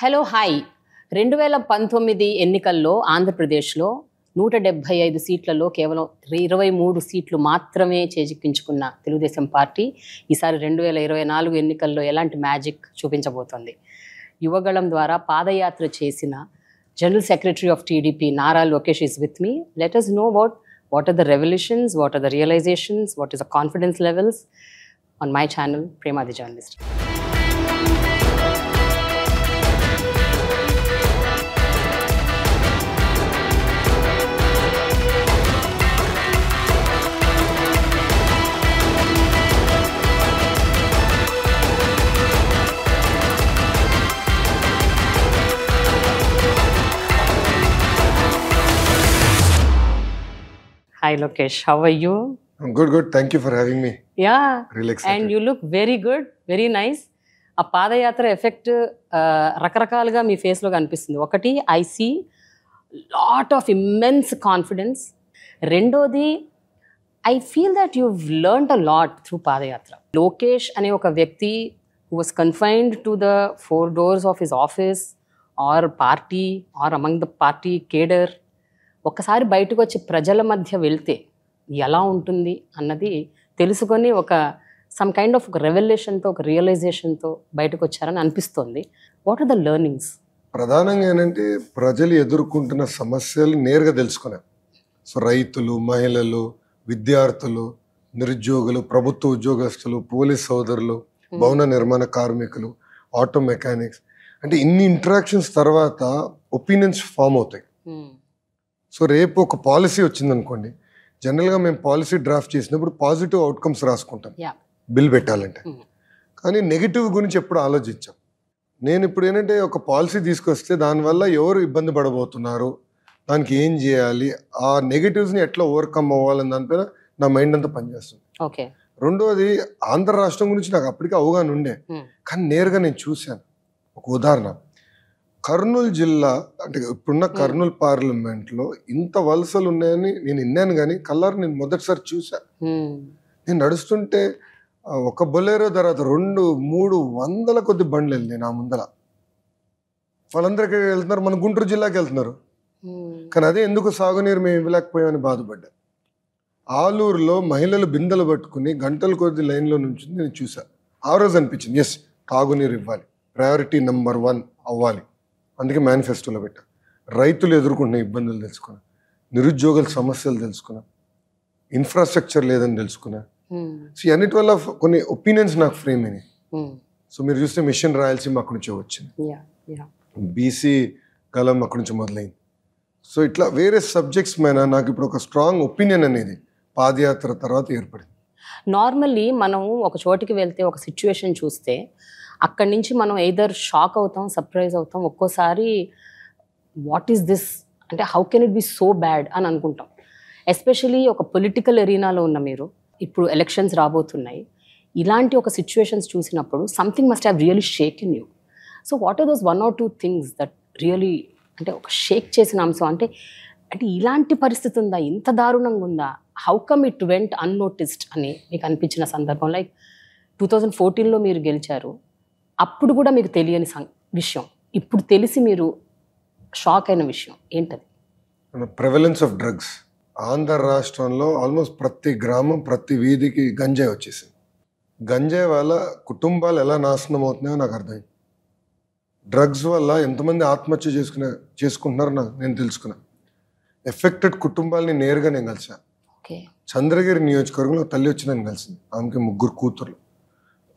Hello hi 2019 ఎన్నికల్లో ఆంధ్రప్రదేశ్లో 175 సీట్లలో కేవలం 23 సీట్లు మాత్రమే చేజిక్కించుకున్న తెలుగుదేశం పార్టీ ఈసారి 2024 ఎన్నికల్లో ఎలాంటి మ్యాజిక్ చూపించబోతోంది. యువగళం ద్వారా పాదయాత్ర చేసిన general secretary of TDP Nara Lokesh is with me. Let us know about what are the revelations, what are the realizations, what is the confidence levels on my channel, Prema the Journalist. Hi Lokesh, how are you? I'm good. Thank you for having me. Yeah. Really excited. And you look very good, very nice. ఆ పాదయాత్ర effect రకరకాలుగా మీ ఫేస్లో కనిపిస్తుంది. ఒకటి I see lot of immense confidence. రెండోది I feel that you learned a lot through padayatra. Lokesh అనే ఒక వ్యక్తి who was confined to the 4 doors of his office or party or among the party cadre ఒక్కసారి బయటకు వచ్చి ప్రజల మధ్య వెళ్తే ఎలా ఉంటుంది అన్నది తెలుసుకొని ఒక సమ్ కైండ్ ఆఫ్ ఒక రెవల్యూషన్తో ఒక రియలైజేషన్తో బయటకు వచ్చారని అనిపిస్తోంది. What are the learnings? ప్రధానంగా ఏంటంటే ప్రజలు ఎదుర్కొంటున్న సమస్యలు నేరుగా తెలుసుకున్నారు. సో రైతులు, మహిళలు, విద్యార్థులు, నిరుద్యోగులు, ప్రభుత్వ ఉద్యోగస్తులు, పోలీస్ సోదరులు, భవన నిర్మాణ కార్మికులు, ఆటో మెకానిక్స్, అంటే ఇన్ని ఇంటరాక్షన్స్ తర్వాత ఒపీనియన్స్ ఫామ్ అవుతాయి. సో రేపు ఒక పాలసీ వచ్చిందనుకోండి, జనరల్గా మేము పాలసీ డ్రాఫ్ట్ చేసినప్పుడు పాజిటివ్ అవుట్కమ్స్ రాసుకుంటాం బిల్ పెట్టాలంటే, కానీ నెగిటివ్ గురించి ఎప్పుడు ఆలోచించాం. నేను ఇప్పుడు ఏంటంటే ఒక పాలసీ తీసుకొస్తే దానివల్ల ఎవరు ఇబ్బంది పడబోతున్నారు, దానికి ఏం చేయాలి, ఆ నెగిటివ్స్ని ఎట్లా ఓవర్కమ్ అవ్వాలని దానిపైన నా మైండ్ అంతా పనిచేస్తుంది. ఓకే. రెండోది ఆంధ్ర రాష్ట్రం గురించి నాకు అప్పటికే అవగాహన ఉండే, కానీ నేరుగా నేను చూశాను. ఒక ఉదాహరణ, కర్నూలు జిల్లా అంటే ఇప్పుడున్న కర్నూలు పార్లమెంట్లో ఇంత వలసలు ఉన్నాయని నేను విన్నాను, కానీ కల్లారు నేను మొదటిసారి చూసా. నేను నడుస్తుంటే ఒక బొలేరో తర్వాత 200-300 కొద్ది బండ్లు వెళ్ళినాయి నా ముందర. వాళ్ళందరికీ వెళ్తున్నారు, మన గుంటూరు జిల్లాకి వెళ్తున్నారు, కానీ అదే ఎందుకు సాగునీరు మేము ఇవ్వలేకపోయామని బాధపడ్డా. ఆలూరులో మహిళలు బిందెలు పట్టుకుని గంటల కొద్ది లైన్లో నుంచి నేను చూసా. ఆ రోజు అనిపించింది, ఎస్, తాగునీరు ఇవ్వాలి, ప్రయారిటీ నెంబర్ 1 అవ్వాలి. అందుకే మేనిఫెస్టోలో పెట్టా. రైతులు ఎదుర్కొంటున్న ఇబ్బందులు తెలుసుకున్నా, నిరుద్యోగుల సమస్యలు తెలుసుకున్నా, ఇన్ఫ్రాస్ట్రక్చర్ లేదని తెలుసుకున్నా. సో అన్నిటి వల్ల కొన్ని ఒపీనియన్స్ నాకు ఫ్రేమ్ అయినాయి. సో మీరు చూస్తే మిషన్ రాయలసీమ అక్కడి నుంచే వచ్చింది, బీసీ గలం అక్కడి నుంచి మొదలైంది. సో ఇట్లా వేరే సబ్జెక్ట్స్ మీద నాకు ఇప్పుడు ఒక స్ట్రాంగ్ ఒపీనియన్ అనేది పాదయాత్ర తర్వాత ఏర్పడింది. నార్మల్లీ మనం ఒక చోటికి వెళ్తే ఒక సిచ్యువేషన్ చూస్తే అక్కడి నుంచి మనం ఎయిదర్ షాక్ అవుతాం, సర్ప్రైజ్ అవుతాం, ఒక్కోసారి వాట్ ఈస్ దిస్ అంటే how can it be so bad అని అనుకుంటాం. ఎస్పెషలీ ఒక పొలిటికల్ ఎరీనాలో ఉన్న మీరు, ఇప్పుడు ఎలక్షన్స్ రాబోతున్నాయి, ఇలాంటి ఒక సిచ్యువేషన్స్ చూసినప్పుడు something must have really shake in you. So what are those 1 or 2 things that really అంటే ఒక షేక్ చేసిన అంశం, అంటే ఇలాంటి పరిస్థితి ఉందా, ఇంత దారుణంగా ఉందా, how come it went unnoticed అని మీకు అనిపించిన సందర్భం? లైక్ 2014లో మీరు గెలిచారు, అప్పుడు కూడా మీకు తెలియని విషయం, ఇప్పుడు తెలిసి మీరు షాక్ అయిన విషయం ఏంటది? ప్రెవలెన్స్ ఆఫ్ డ్రగ్స్. ఆంధ్ర రాష్ట్రంలో ఆల్మోస్ట్ ప్రతి గ్రామం, ప్రతి వీధికి గంజాయి వచ్చేసింది. గంజాయి వల్ల కుటుంబాలు ఎలా నాశనం అవుతున్నాయో నాకు అర్థమైంది. డ్రగ్స్ వల్ల ఎంతమంది ఆత్మహత్య చేసుకుంటున్నారో నేను తెలుసుకున్నా. ఎఫెక్టెడ్ కుటుంబాలని నేరుగా నేను కలిసాను. చంద్రగిరి నియోజకవర్గంలో తల్లి వచ్చి నన్ను కలిసింది. ఆమెకి 3 కూతుర్లు.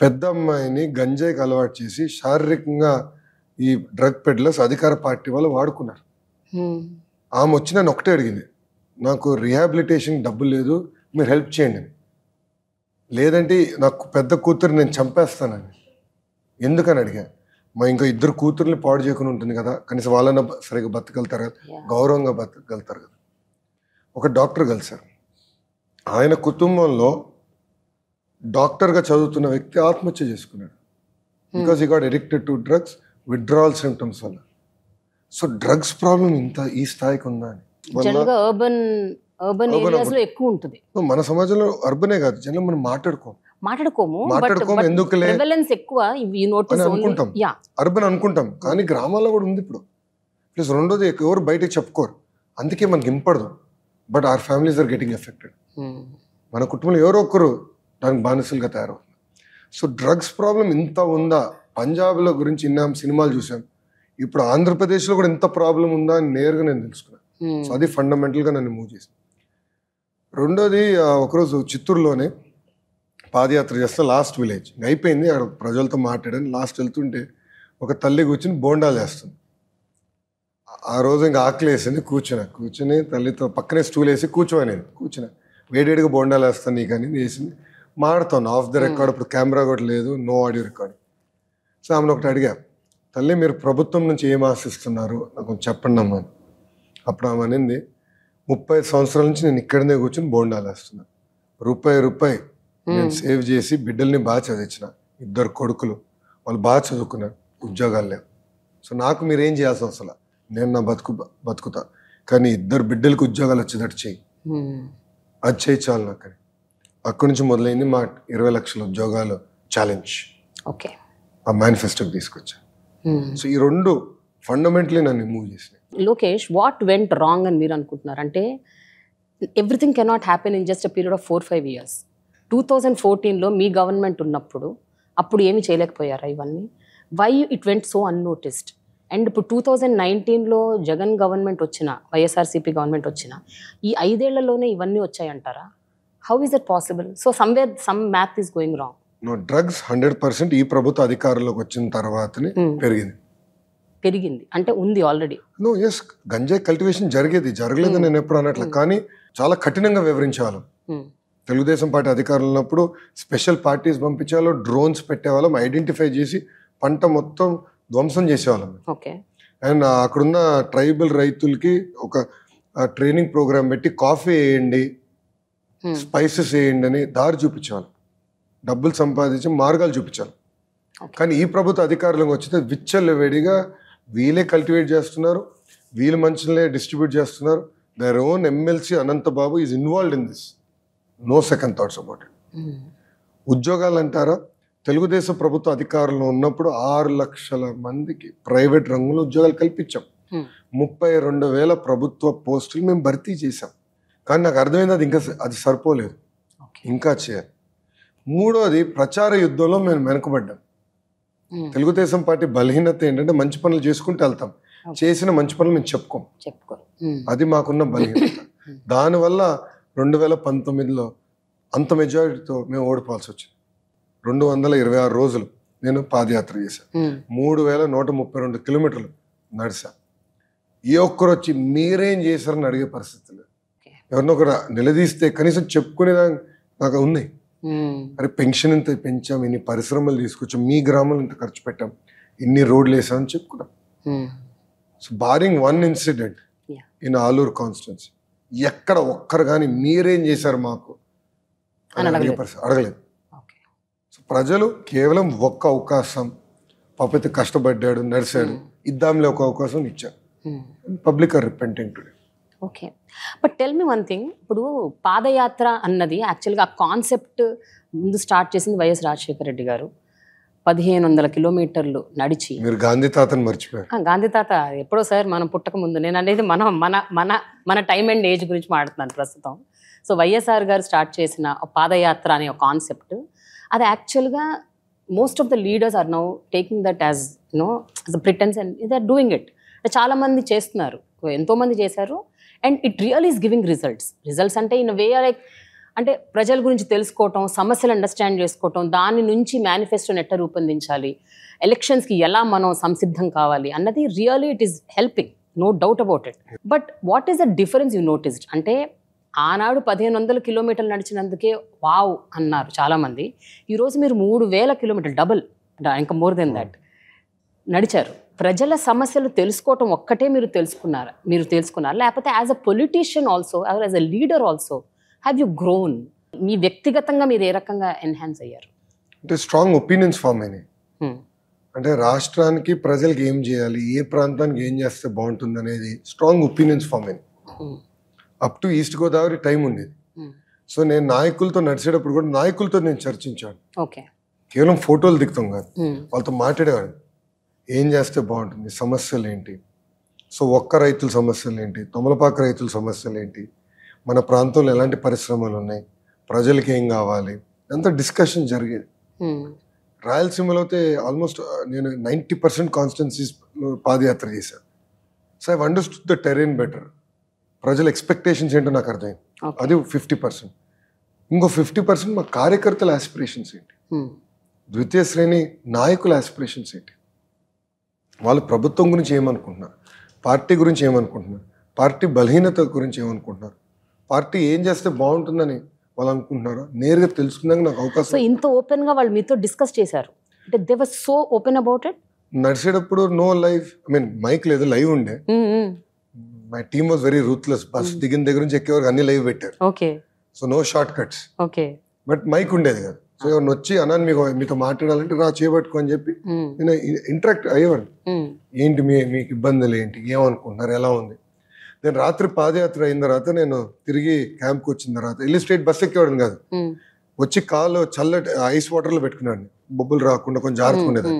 పెద్ద అమ్మాయిని గంజాయికి అలవాటు చేసి శారీరకంగా ఈ డ్రగ్ పెడ్లర్స్ అధికార పార్టీ వాళ్ళు వాడుకున్నారు. ఆమె వచ్చి నన్ను ఒకటే అడిగింది, నాకు రీహాబిలిటేషన్ డబ్బులు లేదు, మీరు హెల్ప్ చేయండి. లేదంటే నాకు పెద్ద కూతురు నేను చంపేస్తానని. ఎందుకని అడిగా. మా ఇంకా 2 కూతుర్ని పాడు చేయకుండా ఉంటుంది కదా, కనీసం వాళ్ళని సరిగ్గా బతకగలుగుతారు కదా, గౌరవంగా బతకగలుగుతారు కదా. ఒక డాక్టర్ కలిశారు. ఆయన కుటుంబంలో డాక్టర్గా చదువుతున్న వ్యక్తి ఆత్మహత్య చేసుకున్నాడు. Because he got addicted to drugs, withdrawal symptoms వల్ల. సో డ్రగ్స్ ప్రాబ్లం ఈ స్థాయికి ఉందా అని. అర్బన్ ఏరియాస్లో ఎక్కువ ఉంటుంది. మన సమాజంలో అర్బనే కాదు, జనరల్ మనం మాట్లాడుకోం. మాట్లాడుకోము, ఎందుకులే ప్రివలెన్స్ ఎక్కువ యు నోటీస్ అని అనుకుంటాం. యా అర్బన్ అనుకుంటాం, కానీ గ్రామాల్లో కూడా ఉంది ఇప్పుడు. ప్లస్ రెండోది ఎవరు బయటకు చెప్పుకోరు, అందుకే మనకి ఇంపడదు. But our families are getting affected. మన కుటుంబంలో ఎవరో ఒకరు దానికి బానిసలుగా తయారవుతుంది. సో డ్రగ్స్ ప్రాబ్లం ఇంత ఉందా? పంజాబ్లో గురించి విన్నాం, సినిమాలు చూసాం. ఇప్పుడు ఆంధ్రప్రదేశ్లో కూడా ఇంత ప్రాబ్లం ఉందా అని నేరుగా నేను తెలుసుకున్నాను. సో అది ఫండమెంటల్గా నన్ను మూవ్ చేసింది. రెండోది ఒకరోజు చిత్తూరులోనే పాదయాత్ర చేస్తే లాస్ట్ విలేజ్ అయిపోయింది, అక్కడ ప్రజలతో మాట్లాడాను. లాస్ట్ వెళ్తుంటే ఒక తల్లి కూర్చుని బోండాలు చేస్తుంది. ఆ రోజు ఇంకా ఆకలి వేసింది, కూర్చుని తల్లితో పక్కనే స్టూల్ వేసి కూర్చున్నా. వేడివేడిగా బోండాలు వేస్తాను నీకు అని వేసింది. మాడుతాను ఆఫ్ ద రికార్డ్, ఇప్పుడు కెమెరా కూడా లేదు, నో ఆడియో రికార్డ్. సో ఆమెను ఒకటి అడిగా, తల్లి మీరు ప్రభుత్వం నుంచి ఏం ఆశిస్తున్నారు నాకు చెప్పండి అమ్మా. అప్పుడు ఆమె అనింది, 30 సంవత్సరాల నుంచి నేను ఇక్కడనే కూర్చొని బోండాలు వేస్తున్నాను. రూపాయి నేను సేవ్ చేసి బిడ్డల్ని బాగా చదివించిన, 2 కొడుకులు, వాళ్ళు బాగా చదువుకున్నారు, ఉద్యోగాలు లేవు. సో నాకు మీరేం చేయాల్సిన అవసరం, నేను నా బతుకుతా, కానీ 2 బిడ్డలకు ఉద్యోగాలు వచ్చేటట్టు చెయ్యి, అది చేయి చాలు నాకు. అక్కడి నుంచి మొదలైంది మా 20 లక్షల ఉద్యోగాలు ఛాలెంజ్. ఓకే, ఆ మేనిఫెస్టోకి తీసుకొచ్చా. సో ఈ 2 ఫండమెంటలీ నన్ను మూవ్ చేసినాయి. లోకేష్, వాట్ వెంట్ రాంగ్ అని మీరు అనుకుంటున్నారు? అంటే everything cannot happen in just a period of 4-5 years. 2014లో మీ గవర్నమెంట్ ఉన్నప్పుడు అప్పుడు ఏమి చేయలేకపోయారా ఇవన్నీ? Why it went so unnoticed? And ఇప్పుడు 2019లో జగన్ గవర్నమెంట్ వచ్చిన, వైఎస్ఆర్సీపీ గవర్నమెంట్ వచ్చిన ఈ 5 ఏళ్లలోనే ఇవన్నీ వచ్చాయంటారా? How is it possible? So some math is going wrong. Drugs 100% ఈ ప్రభుత్వ అధికారంలోకి వచ్చిన తర్వాతనే పెరిగింది అంటే ఉంది ఆల్రెడీ. ఎస్, గంజాయి కల్టివేషన్ జరగలేదు నేను ఎప్పుడు అనట్లే, కానీ చాలా కఠినంగా వివరించేవాళ్ళం. తెలుగుదేశం పార్టీ అధికారంలో ఉన్నప్పుడు స్పెషల్ పార్టీస్ పంపించేవాళ్ళం, డ్రోన్స్ పెట్టేవాళ్ళం, ఐడెంటిఫై చేసి పంట మొత్తం ధ్వంసం చేసేవాళ్ళం. ఓకే. అండ్ అక్కడున్న ట్రైబల్ రైతులకి ఒక ట్రైనింగ్ ప్రోగ్రామ్ పెట్టి కాఫీ వేయండి, స్పైసెస్ వేయండి అని దారి చూపించేవాళ్ళం, డబ్బులు సంపాదించి మార్గాలు చూపించాలి. కానీ ఈ ప్రభుత్వ అధికారంలోకి వచ్చితే విచ్చలవిడిగా వీళ్ళే కల్టివేట్ చేస్తున్నారు, వీళ్ళు మనుషులే డిస్ట్రిబ్యూట్ చేస్తున్నారు. Their own MLC Anantababu is involved in this, no second thoughts about it. ఉద్యోగాలు అంటారా, తెలుగుదేశం ప్రభుత్వ అధికారంలో ఉన్నప్పుడు 6 లక్షల మందికి ప్రైవేట్ రంగంలో ఉద్యోగాలు కల్పించాం. 32,000 ప్రభుత్వ పోస్టులు మేము భర్తీ చేశాం. కానీ నాకు అర్థమైంది అది సరిపోలేదు, ఇంకా చేయాలి. మూడోది, ప్రచార యుద్ధంలో మేము వెనుకబడ్డాం. తెలుగుదేశం పార్టీ బలహీనత ఏంటంటే మంచి పనులు చేసుకుంటూ వెళ్తాం, చేసిన మంచి పనులు మేము చెప్పుకోం. అది మాకున్న బలహీనత. దానివల్ల 2019లో అంత మెజారిటీతో మేము ఓడిపోవాల్సి వచ్చింది. 226 రోజులు నేను పాదయాత్ర చేశాను, 3,132 కిలోమీటర్లు నడిచా. ఏ ఒక్కరు వచ్చి మీరేం చేశారని అడిగే పరిస్థితి లేదు. ఎవరినో ఒకరు నిలదీస్తే కనీసం చెప్పుకునేదా నాకు ఉంది. అరే పెన్షన్ ఇంత పెంచాం, ఇన్ని పరిశ్రమలు తీసుకొచ్చాం, మీ గ్రామంలో ఇంత ఖర్చు పెట్టాం, ఇన్ని రోడ్లు వేసామని చెప్పుకున్నాం. So barring 1 incident in Aluru constituency, ఎక్కడ ఒక్కరు కానీ మీరేం చేశారు మాకు అడగలేదు. సో ప్రజలు కేవలం ఒక్క అవకాశం, పాపైతే కష్టపడ్డాడు, నడిచాడు, ఇద్దాంలే ఒక అవకాశం ఇచ్చారు. Public are repenting today. Okay, but tell me one thing. ఇప్పుడు పాదయాత్ర అన్నది యాక్చువల్గా ఆ కాన్సెప్ట్ ముందు స్టార్ట్ చేసింది వైఎస్ రాజశేఖర రెడ్డి గారు. 1,500 కిలోమీటర్లు నడిచి. మీరు గాంధీ తాతను మర్చిపోయారు. గాంధీ తాత ఎప్పుడో సార్, మనం పుట్టక ముందు. నేను అనేది మన టైమ్ అండ్ ఏజ్ గురించి మాట్లాడుతున్నాను ప్రస్తుతం. సో వైఎస్ఆర్ గారు స్టార్ట్ చేసిన పాదయాత్ర అనే ఒక కాన్సెప్ట్, అది యాక్చువల్గా most of the leaders are now taking that as as a pretence and they are doing it. చాలామంది చేస్తున్నారు, ఎంతోమంది చేశారు. And it real is giving results అంటే ఇన్ వే లైక్, అంటే ప్రజల గురించి తెలుసుకోవటం, సమస్యలు అండర్స్టాండ్ చేసుకోవటం, దాని నుంచి మేనిఫెస్టోని ఎట్లా రూపొందించాలి, ఎలక్షన్స్కి ఎలా మనం సంసిద్ధం కావాలి అన్నది really it is helping, no doubt about it. But what is the difference you noticed? అంటే ఆనాడు 1,500 కిలోమీటర్లు నడిచినందుకే వావ్ అన్నారు చాలామంది. ఈరోజు మీరు 3,000 కిలోమీటర్లు, డబుల్, ఇంకా మోర్ దెన్ దాట్ నడిచారు. ప్రజల సమస్యలు తెలుసుకోవటం ఒక్కటే మీరు తెలుసుకున్నారు, లేకపోతే as a politician also, as a leader also have you grown? మీ వ్యక్తిగతంగా మీరు ఏ రకంగా ఎన్హాన్స్ అయ్యారు? అంటే స్ట్రాంగ్ ఒపీనియన్స్ ఫామ్ అయినాయి. అంటే రాష్ట్రానికి ప్రజలకు ఏం చేయాలి, ఏ ప్రాంతానికి ఏం చేస్తే బాగుంటుంది అనేది స్ట్రాంగ్ ఒపీనియన్స్ ఫామ్ అయినాయి. Up to east Godavari time ఉండేది. సో నేను నాయకులతో నడిచేటప్పుడు కూడా నాయకులతో నేను చర్చించాను. ఓకే. కేవలం ఫోటోలు దిగుతాం కాదు, వాళ్ళతో మాట్లాడేవాడిని. ఏం చేస్తే బాగుంటుంది, సమస్యలు ఏంటి, సో ఒక్క రైతుల సమస్యలు ఏంటి, తమలపాకు రైతుల సమస్యలు ఏంటి, మన ప్రాంతంలో ఎలాంటి పరిశ్రమలు ఉన్నాయి, ప్రజలకి ఏం కావాలి, అంతా డిస్కషన్ జరిగేది. రాయలసీమలో అయితే ఆల్మోస్ట్ నేను 90% కాన్స్టిట్యున్సీస్లో పాదయాత్ర చేశాను. So I understood the Tarain better. ప్రజల ఎక్స్పెక్టేషన్స్ ఏంటో నాకు అర్థమైంది. అది 50%. ఇంకో 50% మా కార్యకర్తల ఆస్పిరేషన్స్ ఏంటి, ద్వితీయ శ్రేణి నాయకుల ఆస్పిరేషన్స్ ఏంటి, వాళ్ళు ప్రభుత్వం గురించి ఏమనుకుంటున్నారు, పార్టీ గురించి ఏమనుకుంటున్నారు, పార్టీ బలహీనత గురించి ఏమనుకుంటున్నారు, పార్టీ ఏం చేస్తే బాగుంటుందని వాళ్ళు అనుకుంటున్నారో నేరుగా తెలుసుకున్నాక నాకు అవకాశం. సో ఇంత ఓపెన్ గా వాళ్ళు మీతో డిస్కస్ చేశారు అంటే they were so open about it. నడిచేటప్పుడు no live, I mean mike లేదు, లైవ్ ఉండే. My team was very ruthless. Bus దిగిన దగ్గర నుంచి ఎక్కే వరకు అన్ని లైవ్ పెట్టారు. Okay. So no short cuts. Okay. But mike ఉండేది కదా. సో ఎవరిని వచ్చి అన్నాను మీతో మాట్లాడాలంటే రా చేయబట్టుకో అని చెప్పి నేను ఇంటరాక్ట్ అయ్యేవాడిని. ఏంటి మీకు ఇబ్బందులు ఏంటి, ఏమనుకుంటున్నారు, ఎలా ఉంది. నేను రాత్రి పాదయాత్ర అయిన తర్వాత నేను తిరిగి క్యాంప్కి వచ్చిన తర్వాత వెళ్ళి స్ట్రైట్ బస్ ఎక్కేవాడిని కాదు, వచ్చి కాలు చల్లటి ఐస్ వాటర్లో పెట్టుకున్నాను, బొబ్బులు రాకుండా కొంచెం జారుకునేది.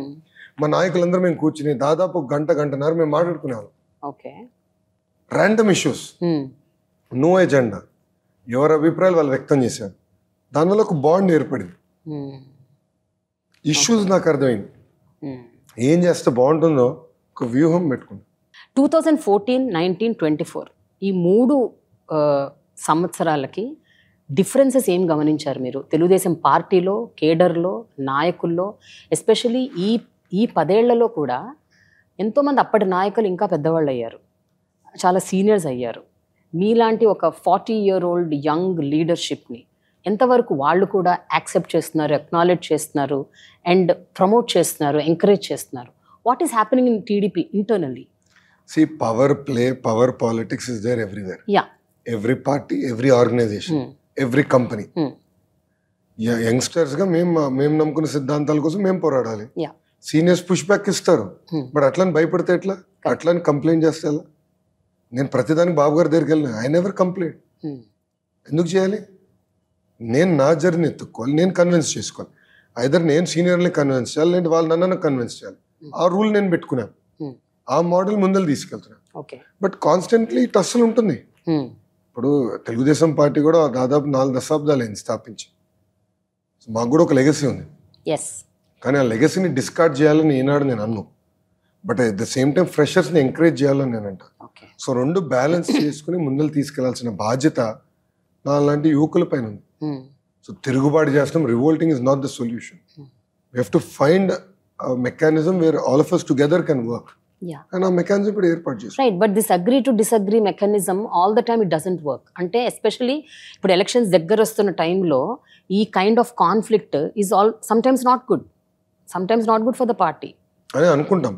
మా నాయకులందరూ మేము కూర్చుని దాదాపు గంటన్నర మేము మాట్లాడుకునేవాళ్ళం. Okay. Random issues, no agenda, ఎవరి అభిప్రాయాలు వాళ్ళు వ్యక్తం చేశారు. దానివల్ల ఒక బాండ్ ఏర్పడింది. ఇష్యూస్ నాకు అర్థమైంది, ఏం చేస్తే బాగుంటుందో ఒక వ్యూహం పెట్టుకున్నాను. 2014, 19, 24 ఈ 3 సంవత్సరాలకి డిఫరెన్సెస్ ఏం గమనించారు మీరు తెలుగుదేశం పార్టీలో, కేడర్లో, నాయకుల్లో? ఎస్పెషలీ ఈ 10 ఏళ్లలో కూడా ఎంతోమంది అప్పటి నాయకులు ఇంకా పెద్దవాళ్ళు అయ్యారు, చాలా సీనియర్స్ అయ్యారు. మీలాంటి ఒక 40-year-old యంగ్ లీడర్షిప్ని ఎంతవరకు వాళ్ళు కూడా యాక్సెప్ట్ చేస్తున్నారు, అక్నాలెడ్జ్ చేస్తున్నారు, అండ్ ప్రమోట్ చేస్తున్నారు, ఎంకరేజ్ చేస్తున్నారు? What is happening in TDP internally? See, power play, power politics is there everywhere. Yeah. Every party, every organization, every company. యంగ్స్టర్స్గా మేము నమ్ముకున్న సిద్ధాంతాల కోసం మేము పోరాడాలి. సీనియర్స్ పుష్ బ్యాక్ ఇస్తారు, బట్ అట్లని భయపడితే ఎట్లా, అట్లని కంప్లైంట్ చేస్తే ఎలా? నేను ప్రతిదానికి బాబు గారి దగ్గరికి వెళ్ళిన, ఐ నెవర్ కంప్లైంట్. ఎందుకు చేయాలి? నేను నా జర్నీ ఎత్తుక్కోవాలి, నేను కన్విన్స్ చేసుకోవాలి. ఐదర్ నేను సీనియర్ని కన్విన్స్ చేయాలి, లేదంటే వాళ్ళు నన్ను కన్విన్స్ చేయాలి. ఆ రూల్ నేను పెట్టుకున్నాను, ఆ మోడల్ ముందర తీసుకెళ్తున్నాను. బట్ కాన్స్టెంట్లీ టస్సులు ఉంటుంది. ఇప్పుడు తెలుగుదేశం పార్టీ కూడా దాదాపు 4 దశాబ్దాలు అయింది స్థాపించి. మాకు కూడా ఒక లెగసీ ఉంది, కానీ ఆ లెగసీని డిస్కార్డ్ చేయాలని ఈనాడు నేను అన్ను. But at the same time ఫ్రెషర్స్ని ఎంకరేజ్ చేయాలని నేను అంట. సో 2 బ్యాలెన్స్ చేసుకుని ముందర తీసుకెళ్లాల్సిన బాధ్యత నా లాంటి యువకుల పైన ఉంది. సో తిరుగుబాటు చేస్తాం, revolting is not the solution. We have to find mechanism where all of us together can work. And a mechanism ఇప్పుడు ఏర్పాటు చేస్తాం. Right, but this agree to disagree mechanism all the time it doesn't work. అంటే especially ఇప్పుడు elections దగ్గర వస్తున్న టైంలో ఈ kind of conflict is sometimes not good for the party అని అనుకుంటాం.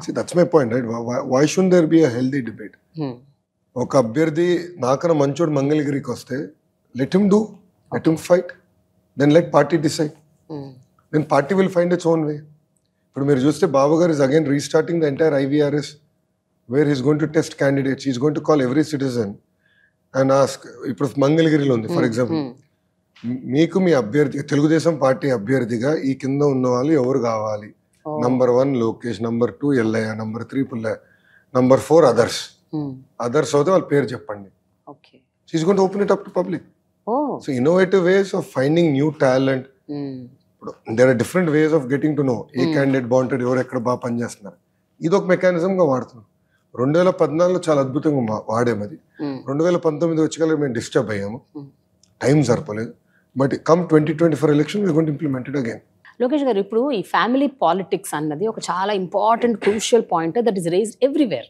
See, that's my point, right? Why shouldn't there be a healthy debate? ఒక అభ్యర్థి నాకన్నా మంచోడు మంగళగిరికి వస్తే let him do, let him fight, then let party decide. Then party will find its own way. ఇప్పుడు మీరు చూస్తే బాబు గారు is again restarting the entire IVRS where he's going to test candidates, he's going to call every citizen and ask. ఇప్పుడు మంగళగిరిలో ఉంది for example, మీకు మీ అభ్యర్థి Telugu Desam party అభ్యర్థిగా ఈ కింద ఉన్న వాళ్ళు ఎవరు కావాలి? Number 1 Lokesh, number 2 Ellaiah, number 3 Pullaiah, number 4 others అవుతే వాళ్ళ పేరు చెప్పండి. He's going to open it up to public. So innovative ways of finding new talent. ఇప్పుడు there are different ways of getting to know ఏ క్యాండిడేట్ బాగుంటాడు, ఎవరు ఎక్కడ బాగా పనిచేస్తున్నారు. ఇది ఒక మెకానిజంగా వాడుతున్నాం. 2014లో చాలా అద్భుతంగా వాడాము. అది 2019 వచ్చి మేము డిస్టర్బ్ అయ్యాము, టైం సరిపోలేదు. But come 2024 election we going to implement it again. Lokesh గారు, ఇప్పుడు ఈ ఫ్యామిలీ పాలిటిక్స్ అన్నది ఒక చాలా important crucial point that is raised everywhere.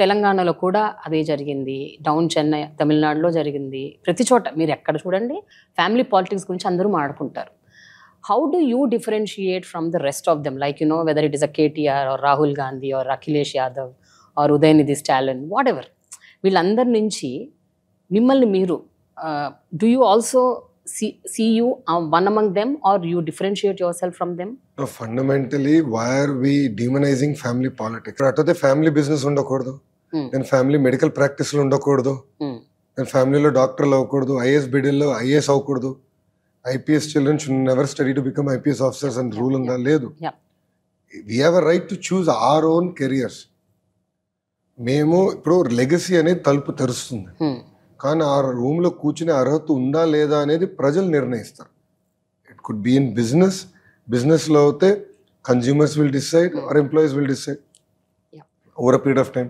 తెలంగాణలో కూడా అదే జరిగింది, డౌన్ చెన్నై, తమిళనాడులో జరిగింది, ప్రతి చోట మీరు ఎక్కడ చూడండి ఫ్యామిలీ పాలిటిక్స్ గురించి అందరూ మాట్లాడుకుంటారు. How do you differentiate from the rest of them? Like, whether it is a KTR or Rahul Gandhi or Akhilesh Yadav or Udayanidhi Stalin, whatever. వీళ్ళందరి నుంచి మిమ్మల్ని మీరు, do you also see you one among them or you differentiate yourself from them? No, fundamentally, why are we demonizing family politics? అట్టే family business ఉండకూడదు, నేను family medical ప్రాక్టీస్లో ఉండకూడదు, ఫ్యామిలీలో డాక్టర్లు అవ్వకూడదు, ఐఏఎస్ బిడ్డల్లో ఐఏఎస్ అవ్వకూడదు, IPS children should never study to become IPS officers అని rule ఉందా? లేదు. Yeah. We have a right to choose our own careers. మేము ఇప్పుడు లెగసీ అనేది తలుపు తెరుస్తుంది, కానీ ఆ రూమ్లో కూర్చునే అర్హత ఉందా లేదా అనేది ప్రజలు నిర్ణయిస్తారు. ఇట్ కుడ్ బి ఇన్ బిజినెస్లో అయితే consumers will decide or employees will decide over a period of time.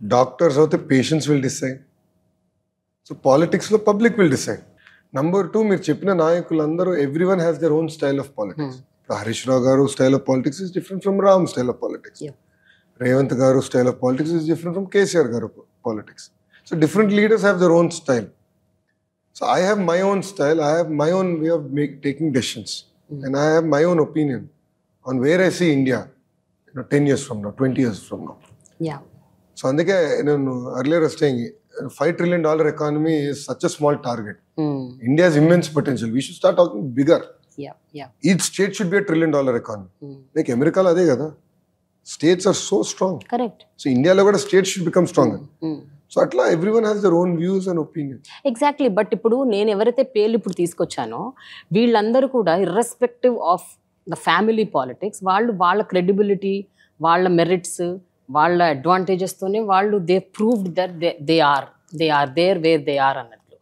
Doctors అయితే పేషెంట్స్ విల్ డిసైడ్. సో పాలిటిక్స్లో పబ్లిక్ విల్ డిసైడ్. నంబర్ 2, మీరు చెప్పిన నాయకులందరూ everyone has their own style of politics. Harish Rao garu style of politics is different from Ram style of politics. Revanth garu style of politics is different from KCR garu politics. So different leaders have their own style. So I have my own style. I have my own way of taking decisions, and I have my own opinion on where I see India, 10 years from now, 20 years from now. Yeah. So అందుకే నేను earlier was saying $5 trillion economy is such a small target. India has immense potential. We should start talking bigger. Yeah. Each state should be a $1 trillion economy. Like America lo ade kada. States are so strong. Correct. So India lo kuda states should become stronger. So అట్లా everyone has their own views and opinion. Exactly. But ఇప్పుడు నేను ఎవరైతే పేర్లు ఇప్పుడు తీసుకొచ్చానో వీళ్ళందరూ కూడా irrespective of the family politics, వాళ్ళు వాళ్ళ క్రెడిబిలిటీ, వాళ్ళ మెరిట్స్, వాళ్ళ అడ్వాంటేజెస్తోనే వాళ్ళు they proved that they are there where they are అన్నట్లు.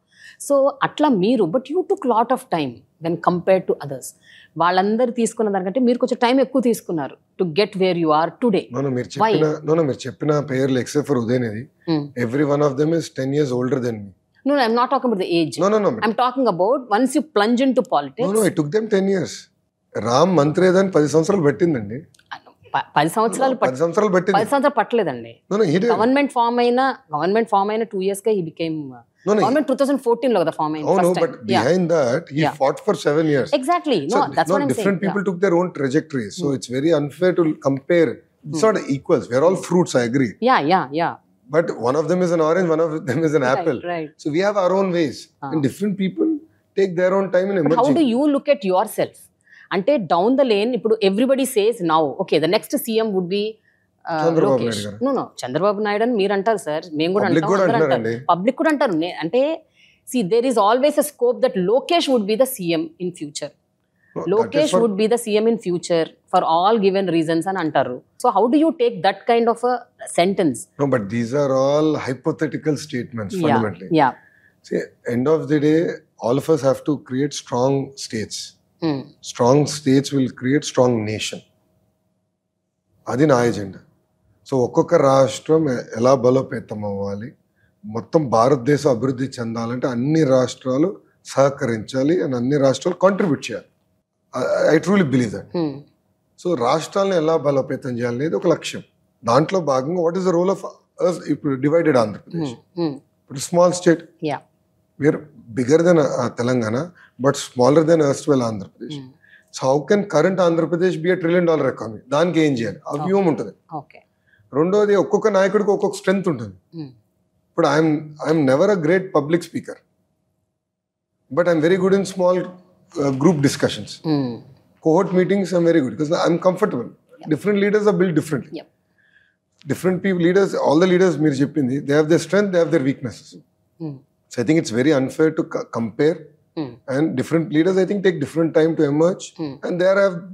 సో అట్లా మీరు, but you took lot of time when compare to others. వాళ్ళందరూ తీసుకున్న దానికంటే మీరు కొంచెం టైం ఎక్కువ తీసుకున్నారు to get where you are today. మీరు చెప్పిన పేర్లు except for Udhayanidhi, every one of them is 10 years older than me. No, I'm not talking about the age. No. I'm talking about once you plunge into politics. No, it took them 10 years. Ram మంత్రి ఏదని 10 సంవత్సరాలు పెట్టిందండి. 10 సంవత్సరాలు 10 సంవత్సరాలు పెట్టింది. 10 సంవత్సరాలు పట్టలేదండి. Government form అయిన 2 years గా he became government 2014 లో కదా ఫామ్ అయింది. No, but behind that he fought for 7 years. Exactly. No, that's what I'm saying. Different people took their own trajectory, so it's very unfair to compare. It's not equals. We are all fruits, I agree. Yeah. But one of them is an orange, one of them is an apple. Right. So we have our own ways, and different people take their own time in emerging. But how do you look at yourself? అంటే down the lane ఇప్పుడు everybody says now okay the next CM would be Lokesh. No Chandrababu Naidu అని మీరు అంటారు sir, మేము కూడా అంటాం, public కూడా అంటారు. అంటే see there is always a scope that Lokesh would be the CM in future. Lokesh would be the CM in future for all given reasons అని అంటారు. So how do you take that kind of a sentence? No, but these are all hypothetical statements fundamentally. Yeah. See, end of the day, all of us have to create strong states. Strong states will create strong nation. అది నా agenda. So ఒక్కొక్క రాష్ట్రం ఎలా బలోపేతం అవ్వాలి, మొత్తం భారతదేశం అభివృద్ధి చెందాలంటే అన్ని రాష్ట్రాలు సహకరించాలి అండ్ అన్ని రాష్ట్రాలు కాంట్రిబ్యూట్ చేయాలి. I truly believe that. So రాష్ట్రాలను ఎలా బలోపేతం చేయాలి అనేది ఒక లక్ష్యం. దాంట్లో భాగంగా what is the role of ఇప్పుడు డివైడెడ్ ఆంధ్రప్రదేశ్. ఇప్పుడు small state, we're bigger than Telangana but smaller than erstwhile Andhra Pradesh. So how can current Andhra Pradesh be $1 trillion economy? దానికి ఏం చేయాలి? ఆ వ్యూహం ఉంటుంది. రెండోది, ఒక్కొక్క నాయకుడికి ఒక్కొక్క స్ట్రెంగ్త్ ఉంటుంది. ఇప్పుడు I'm never a great public speaker, but I'm very good in small group discussions, cohort meetings. I'm very good because I'm comfortable. Different leaders are build differently. Different people, leaders, all the leaders మీరు చెప్పింది, they have their strength, they have their weaknesses. So I think it's very unfair to compare. And different leaders, I think, take different time to emerge, and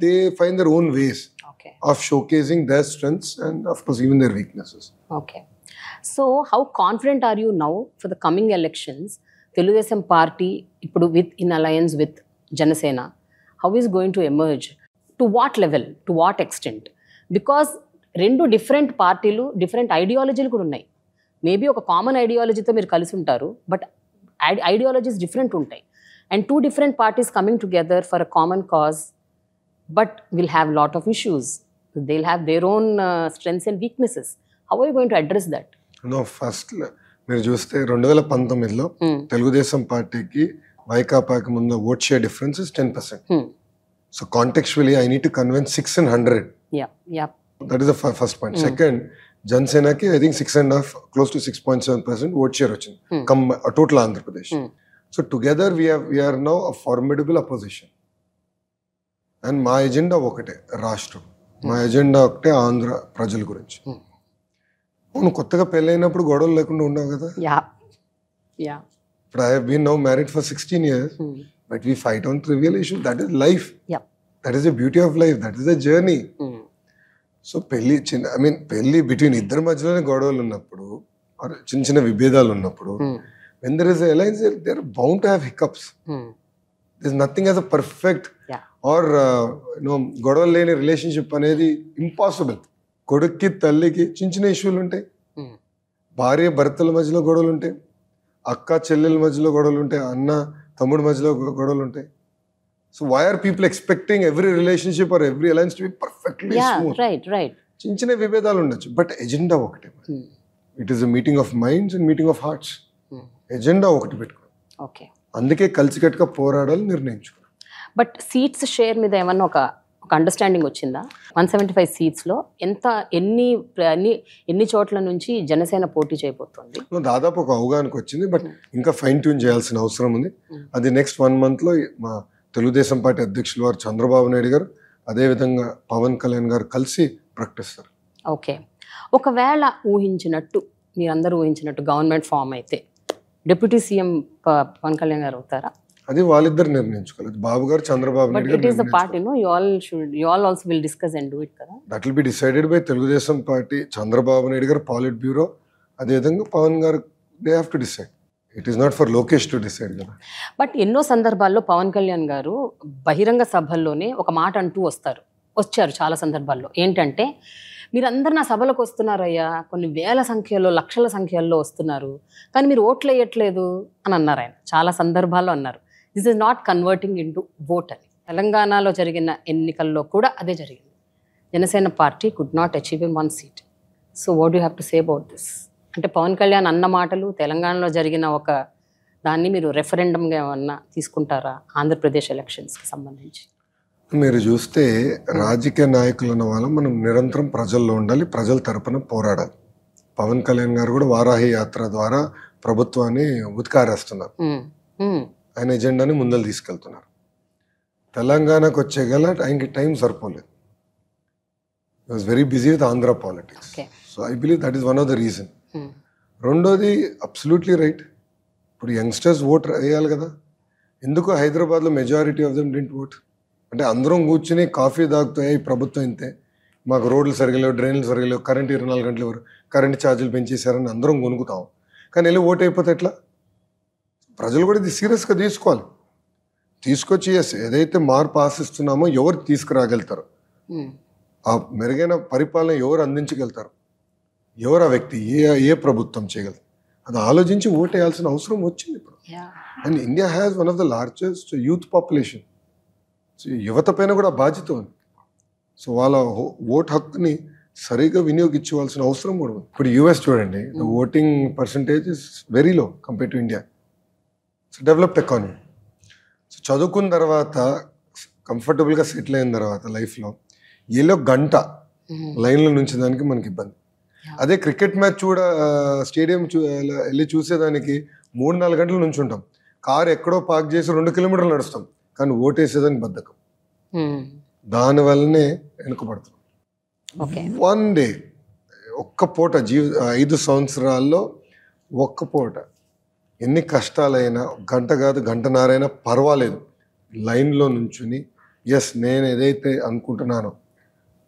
they find their own ways of showcasing their strengths and of course even their weaknesses. Okay. So how confident are you now for the coming elections? Telugudesam party ippudu in alliance with Janasena, how is going to emerge? To what level? To what extent? Because రెండు different పార్టీలు, different ఐడియాలజీలు కూడా ఉన్నాయి. Maybe ఒక common ఐడియాలజీతో మీరు కలిసి ఉంటారు, but ideologies different ఉంటాయి. And 2 different parties coming together for a common cause, but will have lot of issues. They'll have their own strengths and weaknesses. How are you going to address that? No, first మీరు చూస్తే 2019లో తెలుగుదేశం పార్టీకి వైకాపాకి ముందు vote share difference is 10%. So contextually I need to convince 6 and 100. Yeah. That is the first point. Second, Janasena ki I think 6.5, close to 6.7% vote share వచ్చింది total Andhra Pradesh. So together we are now a formidable opposition. And మా agenda ఒకటే, రాష్ట్రం. మా agenda ఒకటే, ఆంధ్ర ప్రజల గురించి. నువ్వు కొత్తగా పెళ్ళైనప్పుడు గొడవలు లేకుండా ఉన్నావు కదా. Yeah. ఇప్పుడు I have been now married for 16 years, but we fight on trivial issues. That is life. Yeah. That is the beauty of life. That is the journey. So పెళ్ళి పెళ్ళి బిట్వీన్ ఇద్దరి మధ్యలోనే గొడవలు ఉన్నప్పుడు చిన్న చిన్న విభేదాలు ఉన్నప్పుడు when there is a alliance, they are bound to have hiccups. There is nothing as a perfect or గొడవలు లేని రిలేషన్షిప్ అనేది ఇంపాసిబుల్. కొడుక్కి తల్లికి చిన్న చిన్న ఇష్యూలు ఉంటాయి, భార్య భర్తల మధ్యలో గొడవలు ఉంటాయి, అక్క చెల్లెల మధ్యలో గొడవలు ఉంటాయి, అన్న తమ్ముడి మధ్యలో గొడవలు ఉంటాయి. So why are people expecting every relationship or every alliance to be perfectly smooth? Right. చిన్న చిన్న విభేదాలు ఉండొచ్చు, బట్ ఎజెండా ఒకటే. It is a meeting of minds and meeting of hearts. Agenda ఒకటి పెట్టుకో. ఓకే, అందుకే కలిసికట్టుగా పోరాడాలి నిర్ణయించుకో. బట్ సీట్స్ షేర్ మీద ఏమన్నా ఒక అండర్స్టాండింగ్ వచ్చిందా? 175 సీట్స్లో ఎన్ని చోట్ల నుంచి జనసేన పోటీ చేయబోతోంది? దాదాపు ఒక అవగాహనకు వచ్చింది, బట్ ఇంకా ఫైన్ ట్యూన్ చేయాల్సిన అవసరం ఉంది. అది నెక్స్ట్ 1 monthలో మా తెలుగుదేశం పార్టీ అధ్యక్షులు వారు చంద్రబాబు నాయుడు గారు, అదేవిధంగా పవన్ కళ్యాణ్ గారు కలిసి ప్రకటిస్తారు. ఓకే, ఒకవేళ మీరందరూ ఊహించినట్టు గవర్నమెంట్ ఫామ్ అయితే డిప్యూటీ సీఎం పవన్ కళ్యాణ్ గారు అవుతారా? అది వాళ్ళిద్దరు నిర్ణయించుకోలేదు, బాబు గారు చంద్రబాబు నాయుడు గారు. It is the party, you all also will discuss and do it కదా. That will be decided by Telugu Desam party, Chandrababu Naidu గారు, పాలిట్ బ్యూరో, అదేవిధంగా పవన్ గారు. They have to decide. It is not for Lokesh to decide కదా. బట్ ఎన్నో సందర్భాల్లో పవన్ కళ్యాణ్ గారు బహిరంగ సభల్లోనే ఒక మాట అంటూ వచ్చారు చాలా సందర్భాల్లో. ఏంటంటే, మీరందరు నా సభలకు వస్తున్నారయ్యా, కొన్ని వేల సంఖ్యలో లక్షల సంఖ్యల్లో వస్తున్నారు, కానీ మీరు ఓట్లు వేయట్లేదు అని అన్నారు ఆయన. చాలా సందర్భాల్లో అన్నారు, this is not converting in to vote అని. తెలంగాణలో జరిగిన ఎన్నికల్లో కూడా అదే జరిగింది. Janasena party could not achieve in 1 seat. So what you have to say about this? అంటే పవన్ కళ్యాణ్ అన్న మాటలు, తెలంగాణలో జరిగిన ఒక దాన్ని మీరు రెఫరెండంగా ఏమన్నా తీసుకుంటారా ఆంధ్రప్రదేశ్ ఎలక్షన్స్కి సంబంధించి? మీరు చూస్తే రాజకీయ నాయకులు అన్న వాళ్ళం మనం నిరంతరం ప్రజల్లో ఉండాలి, ప్రజల తరపున పోరాడాలి. పవన్ కళ్యాణ్ గారు కూడా వారాహి యాత్ర ద్వారా ప్రభుత్వాన్ని ఉతికారేస్తున్నారు, ఆయన ఎజెండాని ముందలు తీసుకెళ్తున్నారు. తెలంగాణకు వచ్చే గల ఆయనకి టైం సరిపోలేదు. he was very busy with Andhra politics. Okay. So I believe that is one of the reason. రెండోది అబ్సల్యూట్లీ రైట్. ఇప్పుడు యంగ్స్టర్స్ ఓట్ వేయాలి కదా. ఎందుకు హైదరాబాద్లో majority of them didn't vote? అంటే అందరం కూర్చుని కాఫీ తాగుతాయి, ప్రభుత్వం ఇంతే, మాకు రోడ్లు సరిగలేవు, డ్రైన్లు సరిగలేవు, కరెంట్ 24 గంటలు ఎవరు, కరెంట్ ఛార్జీలు పెంచేశారని అందరం కొనుక్కుతాం. కానీ వెళ్ళి ఓట్ అయిపోతే ఎట్లా? ప్రజలు కూడా ఇది సీరియస్గా తీసుకోవాలి. తీసుకొచ్చి ఏదైతే మార్పు ఆశిస్తున్నామో ఎవరు తీసుకురాగలుగుతారు, ఆ మెరుగైన పరిపాలన ఎవరు అందించగలుగుతారు, ఎవరు ఆ వ్యక్తి, ఏ ప్రభుత్వం చేయగలరు, అది ఆలోచించి ఓట్ వేయాల్సిన అవసరం వచ్చింది ఇప్పుడు. And India has one of the largest youth population. So యువత పైన కూడా బాధ్యత ఉంది. సో వాళ్ళ ఓట్ హక్కుని సరిగా వినియోగించవలసిన అవసరం కూడా ఉంది. ఇప్పుడు యూఎస్ చూడండి, the voting percentage is very low compare to India. So developed economy. So చదువుకున్న తర్వాత కంఫర్టబుల్గా సెటిల్ అయిన తర్వాత లైఫ్లో ఏలో గంట లైన్లో నుంచి దానికి మనకి ఇబ్బంది. అదే క్రికెట్ మ్యాచ్ స్టేడియం వెళ్ళి చూసేదానికి 3-4 గంటల నుంచి ఉంటాం. కారు ఎక్కడో పార్క్ చేసి 2 కిలోమీటర్లు నడుస్తాం, కానీ ఓటేసేదానికి బద్ధకం. దానివల్లనే వెనుకబడుతున్నాం. 1 డే ఒక్క పూట 5 సంవత్సరాల్లో ఒక్క పూట ఎన్ని కష్టాలైనా, గంట కాదు గంటన్నరైనా పర్వాలేదు, లైన్లో నుంచుని ఎస్ నేను ఏదైతే అనుకుంటున్నానో,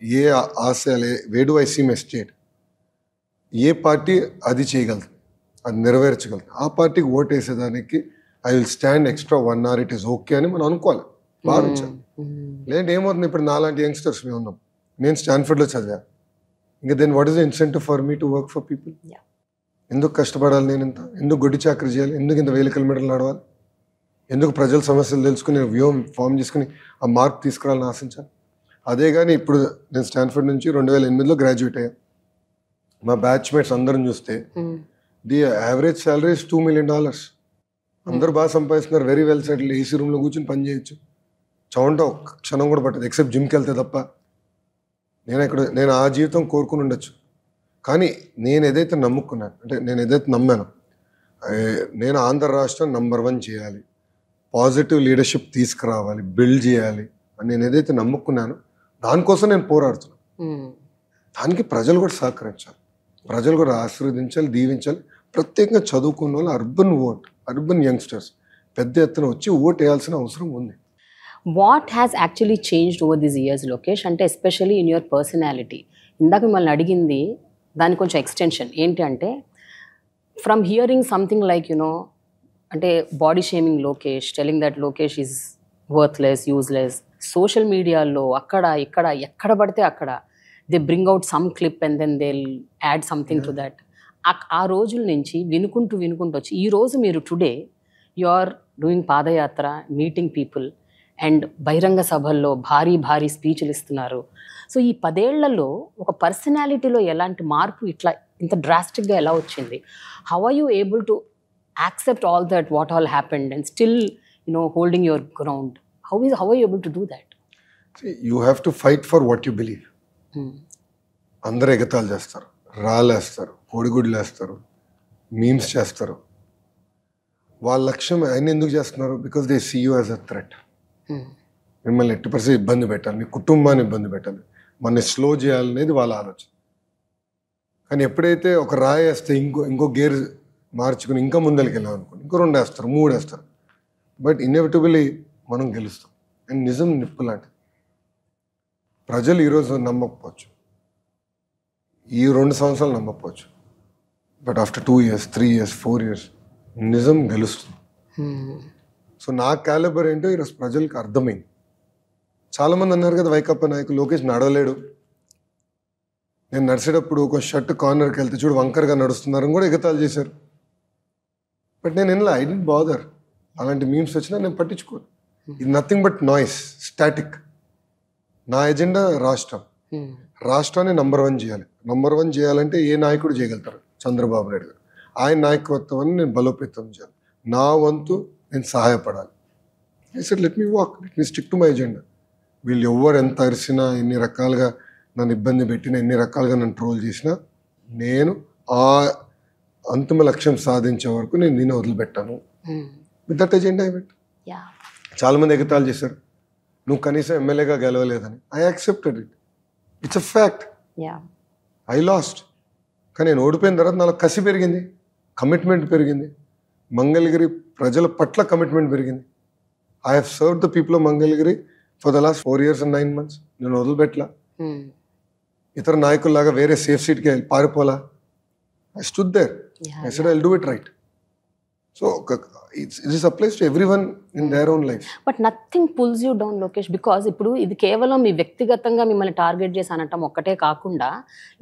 ఏ ఆశయాలు, వేడు ఐ సీ మై స్టేట్, ఏ పార్టీ అది చేయగలదు, అది నెరవేర్చగలదు, ఆ పార్టీకి ఓట్ వేసేదానికి I will stand extra 1 hour, it is okay అని మనం అనుకోవాలి, భావించాలి. లేదంటే ఏమవుతుంది, ఇప్పుడు నాలాంటి యంగ్స్టర్స్ మేము ఉన్నాం, నేను స్టాన్ఫర్డ్లో చదివా, ఇంకా then what is the incentive for me to work for people? ఎందుకు కష్టపడాలి నేను ఇంత? ఎందుకు గొడ్డి చాకరీ చేయాలి? ఎందుకు ఇంత 1000 కిలోమీటర్లు నడవాలి? ఎందుకు ప్రజల సమస్యలు తెలుసుకుని వ్యూహం ఫామ్ చేసుకుని ఆ మార్క్ తీసుకురావాలని ఆశించాలి? అదే కానీ ఇప్పుడు నేను స్టాన్ఫర్డ్ నుంచి 2008లో గ్రాడ్యుయేట్ అయ్యా. మా బ్యాచ్మేట్స్ అందరం చూస్తే the average salary is $2 million. అందరూ బాగా సంపాదిస్తున్నారు, వెరీ వెల్ సెటిల్, ఏసీ రూమ్లో కూర్చొని పని చేయొచ్చు, చౌంట ఒక్క క్షణం కూడా పట్టదు, ఎక్సెప్ట్ జిమ్కి వెళ్తే తప్ప. నేను ఆ జీవితం కోరుకుని ఉండొచ్చు, కానీ నేను ఏదైతే నమ్ముకున్నాను, అంటే నేను ఏదైతే నమ్మాను, నేను ఆంధ్ర రాష్ట్రం నంబర్ 1 చేయాలి, పాజిటివ్ లీడర్షిప్ తీసుకురావాలి, బిల్డ్ చేయాలి అని నేను ఏదైతే నమ్ముకున్నానో దానికోసం నేను పోరాడుతున్నాను. దానికి ప్రజలు కూడా సహకరించాలి, ప్రజలు కూడా ఆశీర్వదించాలి, దీవించాలి. ప్రత్యేకంగా చదువుకున్న వాళ్ళు అర్బన్ ఓట్ అర్బన్ యంగ్స్టర్స్ పెద్ద ఎత్తున వచ్చి ఓటు వేయాల్సిన అవసరం ఉంది. What has actually changed over these years Lokesh, అంటే ఎస్పెషల్లీ ఇన్ యువర్ పర్సనాలిటీ? ఇందాక మిమ్మల్ని అడిగింది దాని కొంచెం ఎక్స్టెన్షన్ ఏంటి అంటే, ఫ్రమ్ హియరింగ్ సంథింగ్ లైక్ అంటే body shaming Lokesh, telling that Lokesh is worthless, useless, social మీడియాలో అక్కడ ఇక్కడ ఎక్కడ పడితే అక్కడ they bring out some clip and then they add something to that. ఆ రోజుల నుంచి వినుకుంటూ వచ్చి ఈ రోజు మీరు today you are doing padayatra, meeting people and బహిరంగ సభల్లో భారీ స్పీచ్లు ఇస్తున్నారు. సో ఈ 10 ఏళ్లలో ఒక పర్సనాలిటీలో ఎలాంటి మార్పు ఇంత డ్రాస్టిక్గా ఎలా వచ్చింది? How are you able to accept all that what all happened and still holding your ground? How are you able to do that? You have to fight for what you believe. అందరూ ఎగతాలు చేస్తారు, రాళ్ళేస్తారు, కోడిగుడ్లు వేస్తారు, memes చేస్తారు. వాళ్ళ లక్ష్యం ఆయన ఎందుకు చేస్తున్నారు? Because they see you as a threat. మిమ్మల్ని ఎట్టి పరిస్థితి ఇబ్బంది పెట్టాలి, మీ కుటుంబాన్ని ఇబ్బంది పెట్టాలి, మనని స్లో చేయాలనేది వాళ్ళ ఆలోచన. కానీ ఎప్పుడైతే ఒక రాయి వేస్తే ఇంకో గేర్ మార్చుకుని ఇంకా ముందరికి వెళ్ళాం అనుకోండి, ఇంకో 2 వేస్తారు, 3 వేస్తారు. బట్ ఇన్ఎవిటబుల్లీ మనం గెలుస్తాం. అండ్ నిజం నిప్పు లాంటిది. ప్రజలు ఈరోజు నమ్మకపోవచ్చు, ఈ 2 సంవత్సరాలు నమ్మకపోవచ్చు, but after 2 years, 3 years, 4 years నిజం గెలుస్తుంది. సో నా క్యాలిబర్ ఏంటో ఈరోజు ప్రజలకు అర్థమైంది. చాలామంది అన్నారు కదా, వైకాపా నాయకులు లోకేష్ నడవలేడు, నేను నడిచేటప్పుడు ఒక షర్ట్ కార్నర్కి వెళ్తే చూడు వంకరగా నడుస్తున్నారని కూడా ఎగతాలు చేశారు. బట్ నేను ఐ డోంట్ బాదర్. అలాంటి మీమ్స్ వచ్చినా నేను పట్టించుకోను. ఇది నథింగ్ బట్ నాయిస్, స్టాటిక్. నా ఎజెండా రాష్ట్రాన్ని నంబర్ 1 చేయాలి. నంబర్ 1 చేయాలంటే ఏ నాయకుడు చేయగలుగుతారు? చంద్రబాబు నాయుడు గారు. ఆయన నాయకత్వాన్ని నేను బలోపేతం చేయాలి. నా వంతు నేను సహాయపడాలి. I said let me walk, let me stick to my agenda. వీళ్ళు ఎవరు ఎంత అరిసినా, ఎన్ని రకాలుగా నన్ను ఇబ్బంది పెట్టినా, ఎన్ని రకాలుగా నన్ను ట్రోల్ చేసినా, నేను ఆ అంతిమ లక్ష్యం సాధించే వరకు నేను దీన్ని వదిలిపెట్టాను. With that agenda I went. చాలామంది ఎగతాలు చేశారు, నువ్వు కనీసం ఎమ్మెల్యేగా గెలవలేదని. I accepted it. It's a fact. I lost. కానీ నేను ఓడిపోయిన తర్వాత నాలో కసి పెరిగింది, కమిట్మెంట్ పెరిగింది, మంగళగిరి ప్రజల పట్ల కమిట్మెంట్ పెరిగింది. I have served the people of Mangalagiri for the last 4 years and 9 months. నేను వదిలిపెట్టలా. ఇతర నాయకుల్లాగా వేరే సేఫ్ సీట్కి వెళ్ళి పారిపోలా. I stood there. I said I will do it right. So it's applies to everyone in their own life. But nothing pulls you down Lokesh, because ఇప్పుడు ఇది కేవలం మీ వ్యక్తిగతంగా మిమ్మల్ని టార్గెట్ చేసి అనటం ఒక్కటే కాకుండా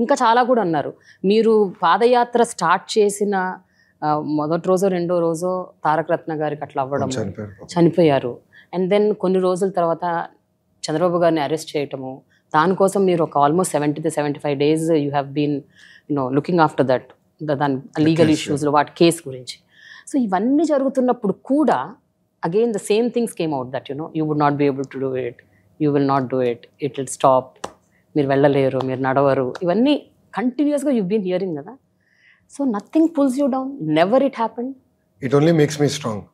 ఇంకా చాలా కూడా అన్నారు. మీరు పాదయాత్ర స్టార్ట్ చేసిన మొదటి రోజో 2వ రోజో తారక రత్న గారికి అట్లా అవ్వడం, చనిపోయారు. అండ్ దెన్ కొన్ని రోజుల తర్వాత చంద్రబాబు గారిని అరెస్ట్ చేయటము, దానికోసం మీరు ఒక almost 70 to 75 days you have been looking after that, దాని లీగల్ ఇష్యూస్లో వాటి కేసు గురించి. సో ఇవన్నీ జరుగుతున్నప్పుడు కూడా again the same things came out that you would not be able to do it, you will not do it, it will stop, మీరు వెళ్ళలేరు, మీరు నడవరు, ఇవన్నీ కంటిన్యూస్గా యూ బీన్ హియరింగ్ కదా. So nothing pulls you down, never it happened. It only makes me strong.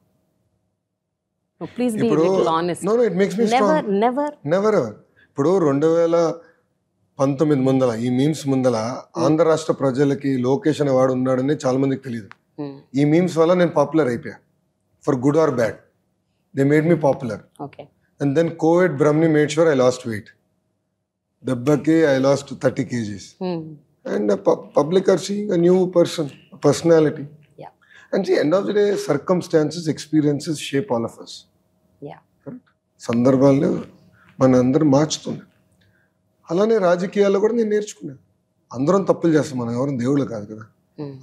Please be little honest. No it makes me strong. Never ever. ఇప్పుడు 2019 ముందల ఈ మీమ్స్ ముందల ఆంధ్ర రాష్ట్ర ప్రజలకి లోకేష్ అనే వాడు ఉన్నాడని చాలా మందికి తెలియదు. ఈ మీమ్స్ వల్ల నేను పాపులర్ అయిపోయా, for good or bad. They made me popular. And then covid Brahmani made sure I lost weight. దెబ్బకి I lost 30 kgs. And public are seeing a new person, a personality. Yeah. And see, end of the day, circumstances, experiences shape all of us. Yeah. Correct? సందర్భాలు మన అందరూ మార్చుతుంది. అలానే రాజకీయాల్లో కూడా నేను నేర్చుకున్నాను. అందరం తప్పులు చేస్తాం, మనం ఎవరు దేవుళ్ళు కాదు కదా.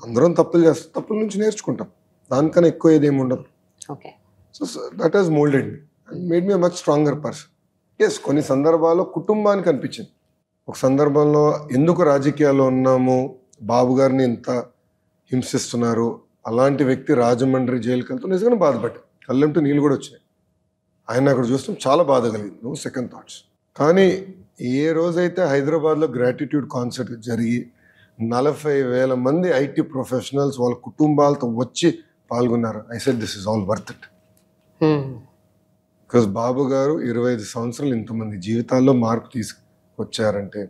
అందరం తప్పులు చేస్తాం, తప్పుల నుంచి నేర్చుకుంటాం. దానికన్నా ఎక్కువ ఏదేమి ఉండదు. So that has moulded me and made me a much stronger person. Yes, కొన్ని సందర్భాల్లో కుటుంబానికి అనిపించింది. ఒక సందర్భంలో ఎందుకు రాజకీయాల్లో ఉన్నాము, బాబు గారిని ఇంత హింసిస్తున్నారు, అలాంటి వ్యక్తి రాజమండ్రి జైలుకి వెళ్తూ నిజంగానే బాధపడ్డా. కళ్ళంటూ నీళ్ళు కూడా వచ్చినాయి. ఆయన అక్కడ చూస్తాం, చాలా బాధ కలిగింది. No second thoughts. కానీ ఏ రోజైతే హైదరాబాద్లో గ్రాటిట్యూడ్ కాన్సర్ట్ జరిగి 40,000 మంది ఐటీ ప్రొఫెషనల్స్ వాళ్ళ కుటుంబాలతో వచ్చి పాల్గొన్నారు, I said this is all worth it. Because Babu garu 25 సంవత్సరాలు ఇంతమంది జీవితాల్లో మార్పు తీసుకొచ్చారంటే,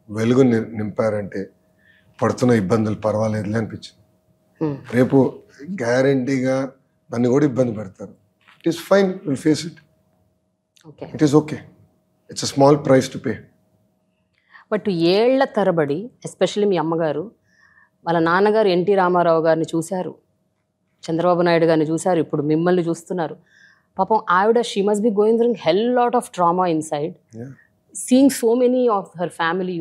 వెలుగు నింపారంటే, పడుతున్న ఇబ్బందులు పర్వాలేదులే అనిపించింది. రేపు గ్యారంటీగా నన్ను కూడా ఇబ్బంది పెడతారు. It is fine, will face it. Okay. It is okay. It's a small price to pay. But ఏళ్ల తరబడి ఎస్పెషల్లీ మీ అమ్మగారు వాళ్ళ నాన్నగారు ఎన్టీ రామారావు గారిని చూశారు, చంద్రబాబు నాయుడు గారిని చూశారు, ఇప్పుడు మిమ్మల్ని చూస్తున్నారు. పాపం ఆవిడ she must be going through hell lot of trauma inside, seeing so many of her family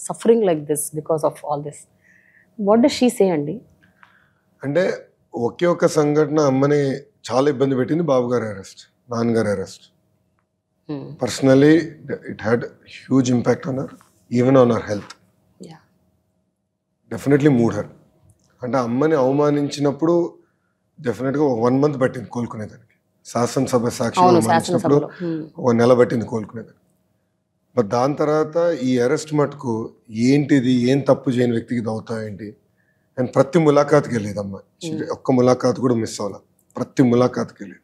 suffering like this because of all this. What does she సే అండి? అంటే ఒకే ఒక సంఘటన అమ్మని చాలా ఇబ్బంది పెట్టింది, బాబు గారి అరెస్ట్, నాన్నగారి arrest. Personally it had huge impact on her, even on her health. Definitely mood her. అంటే అమ్మని అవమానించినప్పుడు డెఫినెట్గా 1 month పట్టింది కోలుకునేదానికి. శాసనసభ సాక్షిగా అవమానించినప్పుడు 1 నెల పట్టింది కోలుకునేదానికి. బట్ దాని తర్వాత ఈ అరెస్ట్ మటుకు ఏంటిది, ఏం తప్పు చేయని వ్యక్తికి ఇది అవుతా ఏంటి అండ్ ప్రతి ములాఖాత్కి వెళ్ళేది అమ్మ. ఒక్క ములాఖాత్ కూడా మిస్ అవ్వాలి, ప్రతి ములాఖాత్కి వెళ్ళేది.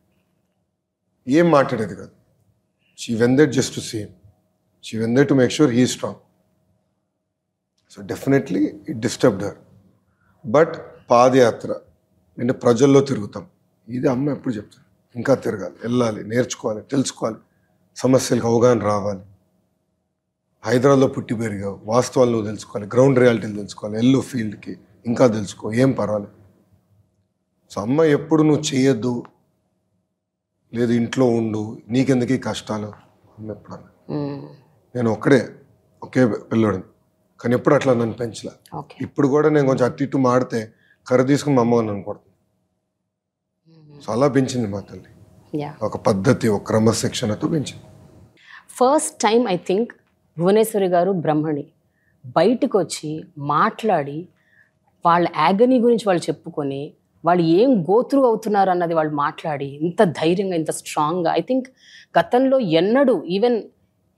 ఏం మాట్లాడేది కాదు. She wanted just to see him, she wanted to make sure he strong. So definitely it disturbed her. But padayatra అంటే ప్రజల్లో తిరుగుతాం, ఇది అమ్మ ఎప్పుడు చెప్తారు. ఇంకా తిరగాలి, వెళ్ళాలి, నేర్చుకోవాలి, తెలుసుకోవాలి, సమస్యలకు అవగాహన రావాలి. హైదరాబాద్లో పుట్టి పెరిగావు, వాస్తవాలు నువ్వు తెలుసుకోవాలి, గ్రౌండ్ రియాలిటీలు తెలుసుకోవాలి, ఎల్లు ఫీల్డ్కి ఇంకా తెలుసుకో, ఏం పర్వాలేదు. సో అమ్మ ఎప్పుడు నువ్వు చేయొద్దు, లేదు ఇంట్లో ఉండు, నీకెందుకు ఈ కష్టాలు అమ్మ ఎప్పుడు అన్న. నేను ఒకే పిల్లోడిని, కానీ ఎప్పుడు అట్లా నన్ను పెంచలే. ఇప్పుడు కూడా నేను కొంచెం అటు ఇటు మాడితే కర్ర తీసుకుని మా అమ్మ నన్ను కొడుతుంది. సో అలా పెంచింది మా తల్లి, ఒక పద్ధతి, ఒక క్రమశిక్షణతో పెంచింది. First time I think Bhuvaneswari garu Brahmani బయటకు వచ్చి మాట్లాడి వాళ్ళ యాగనీ గురించి వాళ్ళు చెప్పుకొని వాళ్ళు ఏం గోత్రు అవుతున్నారు అన్నది వాళ్ళు మాట్లాడి ఇంత ధైర్యంగా, ఇంత స్ట్రాంగ్గా, ఐ థింక్ గతంలో ఎన్నడూ ఈవెన్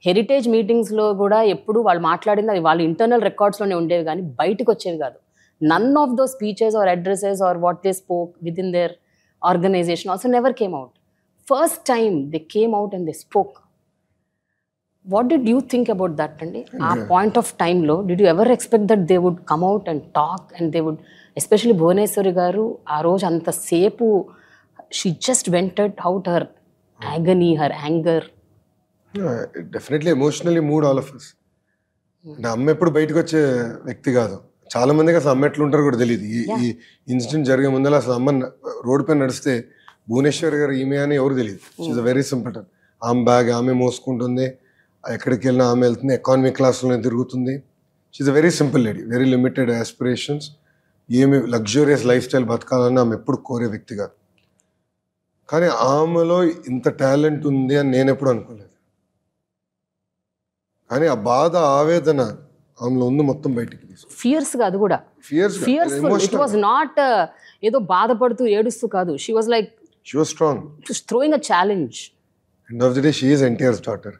హెరిటేజ్ మీటింగ్స్లో కూడా ఎప్పుడు వాళ్ళు మాట్లాడింది అది వాళ్ళ ఇంటర్నల్ రికార్డ్స్లోనే ఉండేవి కానీ బయటకు వచ్చేవి కాదు. None of those speeches or addresses or what they spoke with in their organisation also never came out. First time they came out and they spoke. What did you think about that అండి? ఆ point of టైంలో did you ever expect that they would come out and talk and they would, especially Bhuvaneswari garu ఆ రోజు అంతసేపు she just vented out her agony, her anger. Definitely emotionally moved all of us. అంటే అమ్మ ఎప్పుడు బయటకు వచ్చే వ్యక్తి కాదు. చాలా మందికి అసలు అమ్మ ఎట్లుంటారో కూడా తెలియదు. ఈ ఇన్సిడెంట్ జరిగే ముందర అసలు అమ్మ రోడ్డు పైన నడిస్తే భువనేశ్వర్ గారు ఈమె అని ఎవరు తెలియదు. She's a very simple. ఆమె బ్యాగ్ ఆమె మోసుకుంటుంది, ఎక్కడికి వెళ్ళినా ఆమె వెళ్తుంది, ఎకానమీ క్లాస్లోనే తిరుగుతుంది. She's a very simple lady, very limited aspirations. ఏమి లగ్జూరియస్ లైఫ్ స్టైల్ బతకాలని ఆమె ఎప్పుడు కోరే వ్యక్తి కాదు. కానీ ఆమెలో ఇంత టాలెంట్ ఉంది అని నేను ఎప్పుడు అనుకోలేదు. కానీ ఆ బాధ, ఆవేదన ఆమెలో ఉంది మొత్తం బయటికి. ఫియర్స్ గా, అది కూడా ఫియర్స్ఫుల్. ఇట్ వాస్ నాట్ ఏదో బాధపడుతూ ఏడుస్తూ కాదు. She was like she was strong, throwing a challenge. End of the day she is NTR's daughter.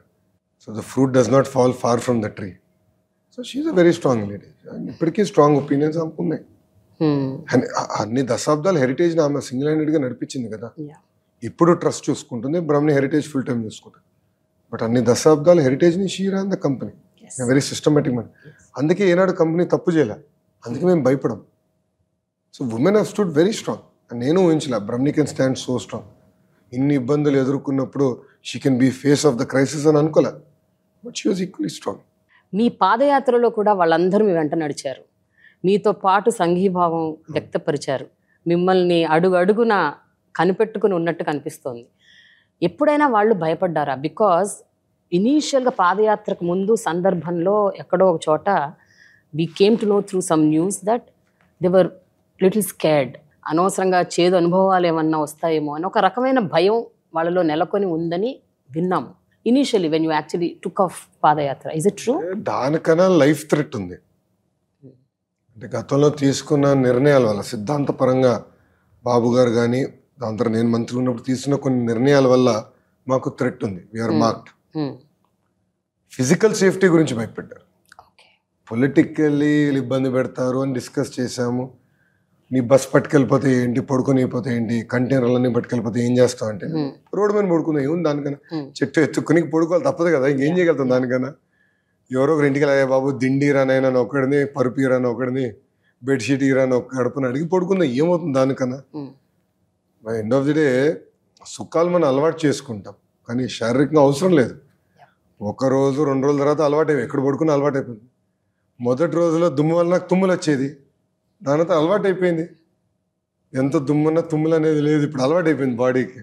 So the fruit does not fall far from the tree. So she is a very strong lady. ఇప్పటికీ strong opinions అనుకున్నాయి. అన్ని దశాబ్దాలు heritage ఆమె single హ్యాండెడ్గా నడిపించింది కదా. ఇప్పుడు trust చూసుకుంటుంది, బ్రహ్మని హెరిటేజ్ ఫుల్ టైం చూసుకుంటుంది. బట్ అన్ని దశాబ్దాలు హెరిటేజ్ని she ran the company, very systematic man. అందుకే ఏనాడు కంపెనీ తప్పు చేయలే, అందుకే మేము భయపడం. So women have stood very strong. నేను ఊహించలే బ్రహ్మని కెన్ స్టాండ్ సో స్ట్రాంగ్. ఇన్ని ఇబ్బందులు ఎదుర్కొన్నప్పుడు she can be face of the crisis అని అనుకోలే. But she was equally strong. మీ పాదయాత్రలో కూడా వాళ్ళందరూ మీ వెంట నడిచారు, మీతో పాటు సంఘీభావం వ్యక్తపరిచారు, మిమ్మల్ని అడుగు అడుగున కనిపెట్టుకుని ఉన్నట్టు కనిపిస్తోంది. ఎప్పుడైనా వాళ్ళు భయపడ్డారా? బికాజ్ ఇనీషియల్గా పాదయాత్రకు ముందు సందర్భంలో ఎక్కడో ఒక చోట we came to know through some news that they were little scared. అనవసరంగా చేదు అనుభవాలు ఏమన్నా వస్తాయేమో అని ఒక రకమైన భయం వాళ్ళలో నెలకొని ఉందని విన్నాము initially when you actually took off padayatra. Is it true? దానికన్నా లైఫ్ థ్రెట్ ఉంది. అంటే గతంలో తీసుకున్న నిర్ణయాల వల్ల, సిద్ధాంతపరంగా బాబు గారు కానీ దాని తర్వాత నేను మంత్రి ఉన్నప్పుడు తీసుకున్న కొన్ని నిర్ణయాల వల్ల మాకు థ్రెట్ ఉంది. We are marked. ఫిజికల్ సేఫ్టీ గురించి భయపడ్డారు. పొలిటికల్లీ ఇబ్బంది పెడతారు అని డిస్కస్ చేశాము. నీ బస్ పట్టుకెళ్ళిపోతే ఏంటి, పడుకొని పోతే ఏంటి, కంటైనర్లన్నీ పట్టుకెళ్ళిపోతే ఏం చేస్తావు అంటే రోడ్డు మీద పడుకుందాం, ఏముంది దానికన్నా, చెట్టు ఎత్తుకుని పడుకోవాలి, తప్పదు కదా, ఇంకేం చేయగలుగుతాం దానికన్నా. ఎవరో ఒకరి ఇంటికి వెళ్ళా, బాబు దిండి రానైనా ఒకడిని, పరుపు ఇరాని ఒకడిని, బెడ్షీట్ ఇరాని ఒక గడపని అడిగి పడుకుందాం, ఏమవుతుంది దానికన్నా. By end of the day సుఖాలు మనం అలవాటు చేసుకుంటాం, కానీ శారీరకంగా అవసరం లేదు. ఒక రోజు 2 రోజుల తర్వాత అలవాటు ఎక్కడ పడుకుని అలవాటు అయిపోయింది. మొదటి రోజులో దుమ్ము వల్ల నాకు తుమ్ములు వచ్చేది, దాని తర్వాత అలవాటు అయిపోయింది. ఎంత దుమ్మున్నా తుమ్ములు అనేది లేదు, ఇప్పుడు అలవాటు అయిపోయింది బాడీకి.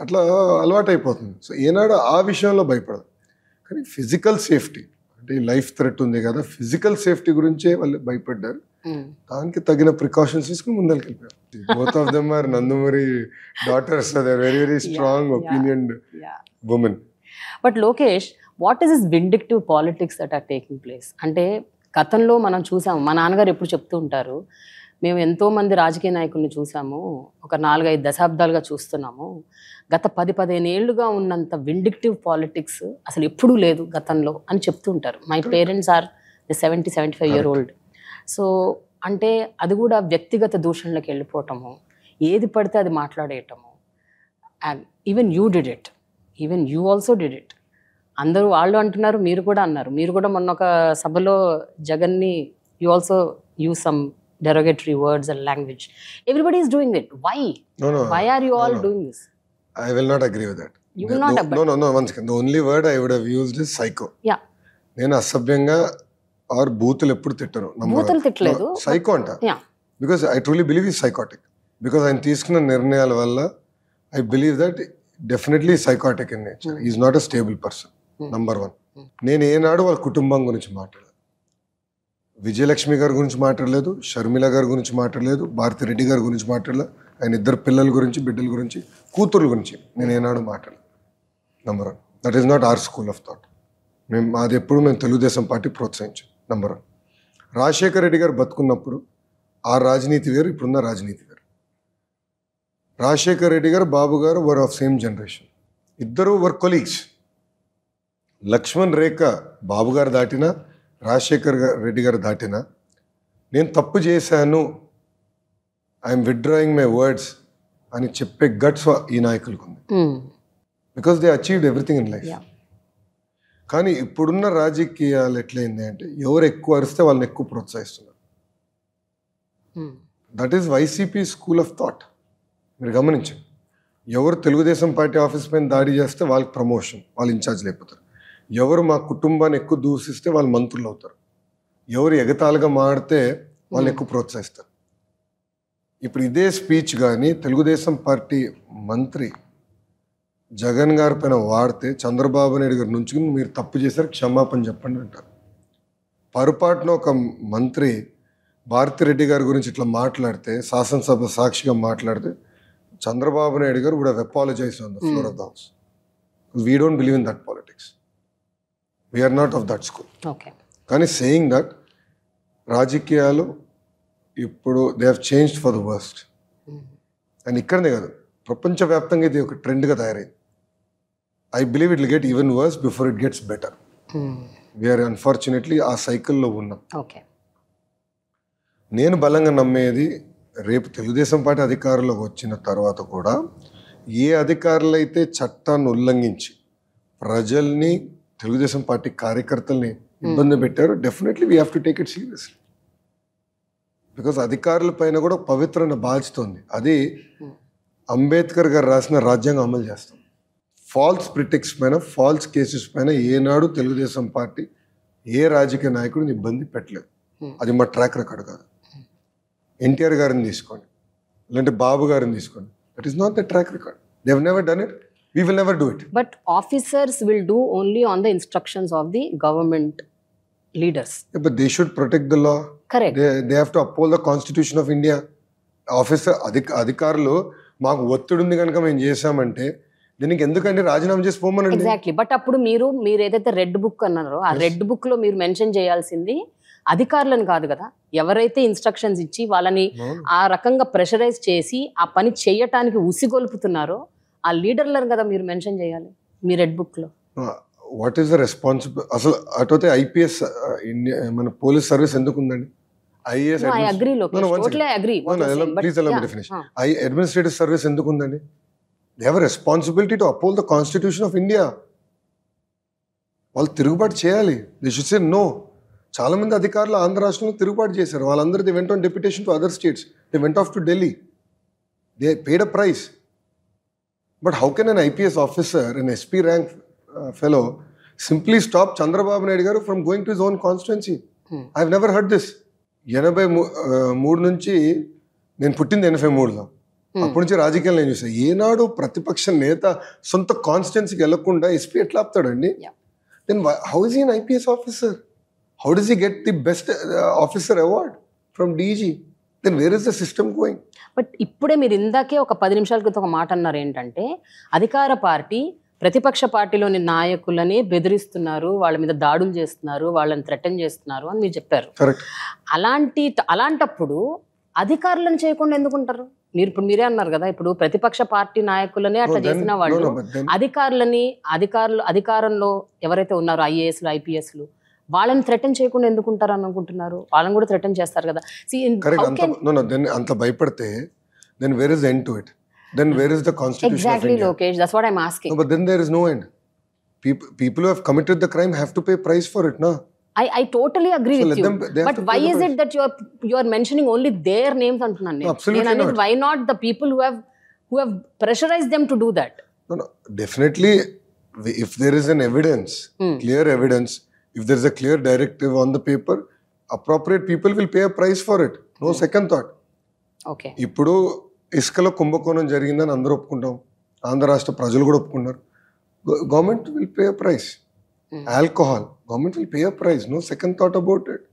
అట్లా అలవాటు అయిపోతుంది. సో ఏనాడు ఆ విషయంలో భయపడదు, కానీ ఫిజికల్ సేఫ్టీ అంటే లైఫ్ థ్రెట్ ఉంది కదా, ఫిజికల్ సేఫ్టీ గురించే వాళ్ళు భయపడ్డారు. దానికి తగిన ప్రికాషన్స్ తీసుకుని ముందరికి వెళ్ళిపోయారు. Both of them are Nandamuri daughters, they are very very strong opinion women. But Lokesh, what is this vindictive politics that are taking place? అంటే గతంలో మనం చూసాము, మా నాన్నగారు ఎప్పుడు చెప్తూ ఉంటారు, మేము ఎంతోమంది రాజకీయ నాయకుల్ని చూసాము, ఒక 4-5 దశాబ్దాలుగా చూస్తున్నాము, గత 10-15 ఏళ్ళుగా ఉన్నంత విండిక్టివ్ పాలిటిక్స్ అసలు ఎప్పుడూ లేదు గతంలో అని చెప్తూ ఉంటారు. My parents are 70-75 year old. So అంటే అది కూడా వ్యక్తిగత దూషణలకు వెళ్ళిపోవటము, ఏది పడితే అది మాట్లాడేయటము. And even you did it, even you also did it. అందరూ వాళ్ళు అంటున్నారు, మీరు కూడా అన్నారు. మీరు కూడా మొన్న ఒక సభలో జగన్ని you also use some derogatory words and language. Everybody is doing it. Why? No. Why are you all doing this? I will not agree with that. You will not agree? No. One second. The only word I would have used is psycho. Yeah. నేను అసభ్యంగా are బూతులు ఎప్పుడు తిట్టను. బూతులు తిట్టలేదు. Psycho అంట. Yeah. Because I truly believe he's psychotic. Because ఆయన తీసుకున్న నిర్ణయాల వల్ల I believe that definitely psychotic in nature. He's not a stable person. Number 1. నేను ఏనాడు వాళ్ళ కుటుంబం గురించి మాట్లాడలేదు. విజయలక్ష్మి గారి గురించి మాట్లాడలేదు, షర్మిల గారి గురించి మాట్లాడలేదు, భారతి రెడ్డి గారి గురించి మాట్లాడలేదు, ఆయన 2 పిల్లల గురించి, బిడ్డల గురించి, కూతుర్ల గురించి నేను ఏనాడు మాట్లాడలేదు. Number 1. That is not our school of thought. అది ఎప్పుడు మేము తెలుగుదేశం పార్టీ ప్రోత్సహించాం. నెంబర్ 1. రాజశేఖర రెడ్డి గారు బతుకున్నప్పుడు ఆ రాజనీతి వేరు, ఇప్పుడున్న రాజనీతి వేరు. రాజశేఖర రెడ్డి గారు, బాబు గారు వర్ ఆఫ్ సేమ్ జనరేషన్. ఇద్దరు వర్ కొలీగ్స్. లక్ష్మణ్ రేఖ బాబు గారు దాటినా, రాజశేఖర్ రెడ్డి గారు దాటినా, నేను తప్పు చేశాను, ఐఎమ్ విత్డ్రాయింగ్ మై వర్డ్స్ అని చెప్పే గట్స్ ఈ నాయకులకు ఉంది. Because they achieved everything in life. కానీ ఇప్పుడున్న రాజకీయాలు ఎట్లయింది అంటే ఎవరు ఎక్కువ అరిస్తే వాళ్ళని ఎక్కువ ప్రోత్సహిస్తున్నారు. That is YCP school of thought. మీరు గమనించండి, ఎవరు తెలుగుదేశం పార్టీ ఆఫీస్ పైన దాడి చేస్తే వాళ్ళకి ప్రమోషన్, వాళ్ళు ఇన్ఛార్జ్ లేకపోతారు. ఎవరు మా కుటుంబాన్ని ఎక్కువ దూషిస్తే వాళ్ళు మంత్రులు అవుతారు. ఎవరు ఎగతాళిగా మాడితే వాళ్ళు ఎక్కువ ప్రోత్సహిస్తారు. ఇప్పుడు ఇదే స్పీచ్ కానీ తెలుగుదేశం పార్టీ మంత్రి జగన్ గారి పైన వాడితే చంద్రబాబు నాయుడు గారు నుంచుకుని మీరు తప్పు చేశారు, క్షమాపణ చెప్పండి అంటారు. పొరపాటున ఒక మంత్రి భారతిరెడ్డి గారి గురించి ఇట్లా మాట్లాడితే, శాసనసభ సాక్షిగా మాట్లాడితే, Chandrababu Naidu garu would have apologised on the floor of the house. We don't believe in that politics. We are not of that school. Okay. కానీ saying that రాజకీయాలు ఇప్పుడు they have changed for the worst. And ఇక్కడనే కాదు, ప్రపంచవ్యాప్తంగా ఇది ఒక ట్రెండ్గా తయారైంది. I believe it will get even worse before it gets better. We're unfortunately ఆ సైకిల్లో ఉన్నాం. నేను బలంగా నమ్మేది, రేపు తెలుగుదేశం పార్టీ అధికారంలోకి వచ్చిన తర్వాత కూడా ఏ అధికారులు అయితే చట్టాన్ని ఉల్లంఘించి ప్రజల్ని, తెలుగుదేశం పార్టీ కార్యకర్తల్ని ఇబ్బంది పెట్టారు, definitely we have to take it seriously. Because అధికారుల పైన కూడా పవిత్రమైన బాధ్యత ఉంది. అది అంబేద్కర్ గారు రాసిన రాజ్యాంగం అమలు చేస్తాం. ఫాల్స్ ప్రిటిక్స్ పైన, ఫాల్స్ కేసెస్ పైన ఏనాడు తెలుగుదేశం పార్టీ ఏ రాజకీయ నాయకుడిని ఇబ్బంది పెట్టలేదు. అది మా ట్రాక్ రికార్డ్ కాదు. ఎన్టీఆర్ గారిని తీసుకోండి, లేదంటే బాబు గారిని తీసుకోండి, that is not the track record. They have never done it. We will never do it. But officers will do only on the instructions of the government leaders. Yeah, but they should protect the law. Correct. They have to uphold the Constitution of India. Officer అధికారులు మాకు ఒత్తిడి ఉంది కనుక మేము చేసామంటే దీనికి ఎందుకంటే రాజీనామా చేసి పోమనండి. ఎగ్జాక్ట్లీ. బట్ అప్పుడు మీరు ఏదైతే రెడ్ బుక్ అన్నారో ఆ రెడ్ బుక్ లో మీరు మెన్షన్ చేయాల్సింది అధికారులను కాదు కదా, ఎవరైతే ఇన్స్ట్రక్షన్స్ ఇచ్చి వాళ్ళని ఆ రకంగా ప్రెషరైజ్ చేసి ఆ పని చేయటానికి ఉసిగొల్పుతున్నారో ఆ లీడర్లను కదా మీరు మెన్షన్ చేయాలి మీ రెడ్ బుక్ లో. What is the responsible? అసలు అటైతే ఐపీఎస్ మన పోలీస్ సర్వీస్ ఎందుకు ఉందండి? ఐఏఎస్ అడ్మినిస్ట్రేటివ్ సర్వీస్ ఎందుకు ఉందండి? They have responsibility to uphold the constitution of India. వాళ్ళు తిరుగుబాటు చేయాలి. They should say no. చాలా మంది అధికారులు ఆంధ్ర రాష్ట్రంలో తిరుగుబాటు చేశారు. వాళ్ళందరూ they went on deputation to other states. They went off to Delhi. They paid a price. But how can an IPS officer, an SP rank fellow, simply stop Chandrababu Naidu garu from going to his own constituency? I've never heard this. 83 నుంచి నేను పుట్టింది 83లో. అప్పటి నుంచి రాజకీయాలు నేను చూసాను. ఏనాడు ప్రతిపక్ష నేత సొంత కాన్స్టిట్యున్సీకి వెళ్లకుండా ఎస్పీ ఎట్లా ఆపుతాడండి? Then how is he an IPS officer? How does he get the best officer award from DG? Then where is the system going? But ఇప్పుడే మీరు ఇందాకే ఒక 10 నిమిషాల క్రితం ఒక మాట అన్నారు ఏంటంటే, అధికార పార్టీ ప్రతిపక్ష పార్టీలోని నాయకులని బెదిరిస్తున్నారు, వాళ్ళ మీద దాడులు చేస్తున్నారు, వాళ్ళని థ్రెటన్ చేస్తున్నారు అని మీరు చెప్పారు. అలాంటప్పుడు అధికారులను చేయకుండా ఎందుకుంటారు? మీరు ఇప్పుడు మీరే అన్నారు కదా, ఇప్పుడు ప్రతిపక్ష పార్టీ నాయకులనే అట్లా చేసిన వాళ్ళు అధికారంలో ఎవరైతే ఉన్నారో ఐఏఎస్లు ఐపీఎస్లు వాళ్ళని థ్రెటన్ చేయకుండా ఎందుకుంటారు అని అనుకుంటున్నారు? వాళ్ళని కూడా థ్రెటన్ చేస్తారు కదా. అంత భయపడితే then where is the end to it? Then where is the constitution exactly of India? Lokesh, that's what I'm asking. No, but then there is no end. People who have committed the crime have to pay price for it, na? I totally agree So with let you. them- they have But to why pay the is it that you're mentioning only their names antunnan No, absolutely not. why not the people who have pressurized them to do that? No. Definitely, if there is an evidence, clear evidence, if there is a clear directive on the paper, appropriate people will pay a price for it. No second thought. Okay. ఇప్పుడు ఇసుకలో కుంభకోణం జరిగిందని అందరూ ఒప్పుకుంటాం, ఆంధ్ర రాష్ట్ర ప్రజలు కూడా ఒప్పుకున్నారు. Government will pay a price. Alcohol, government will pay a price. No second thought about it.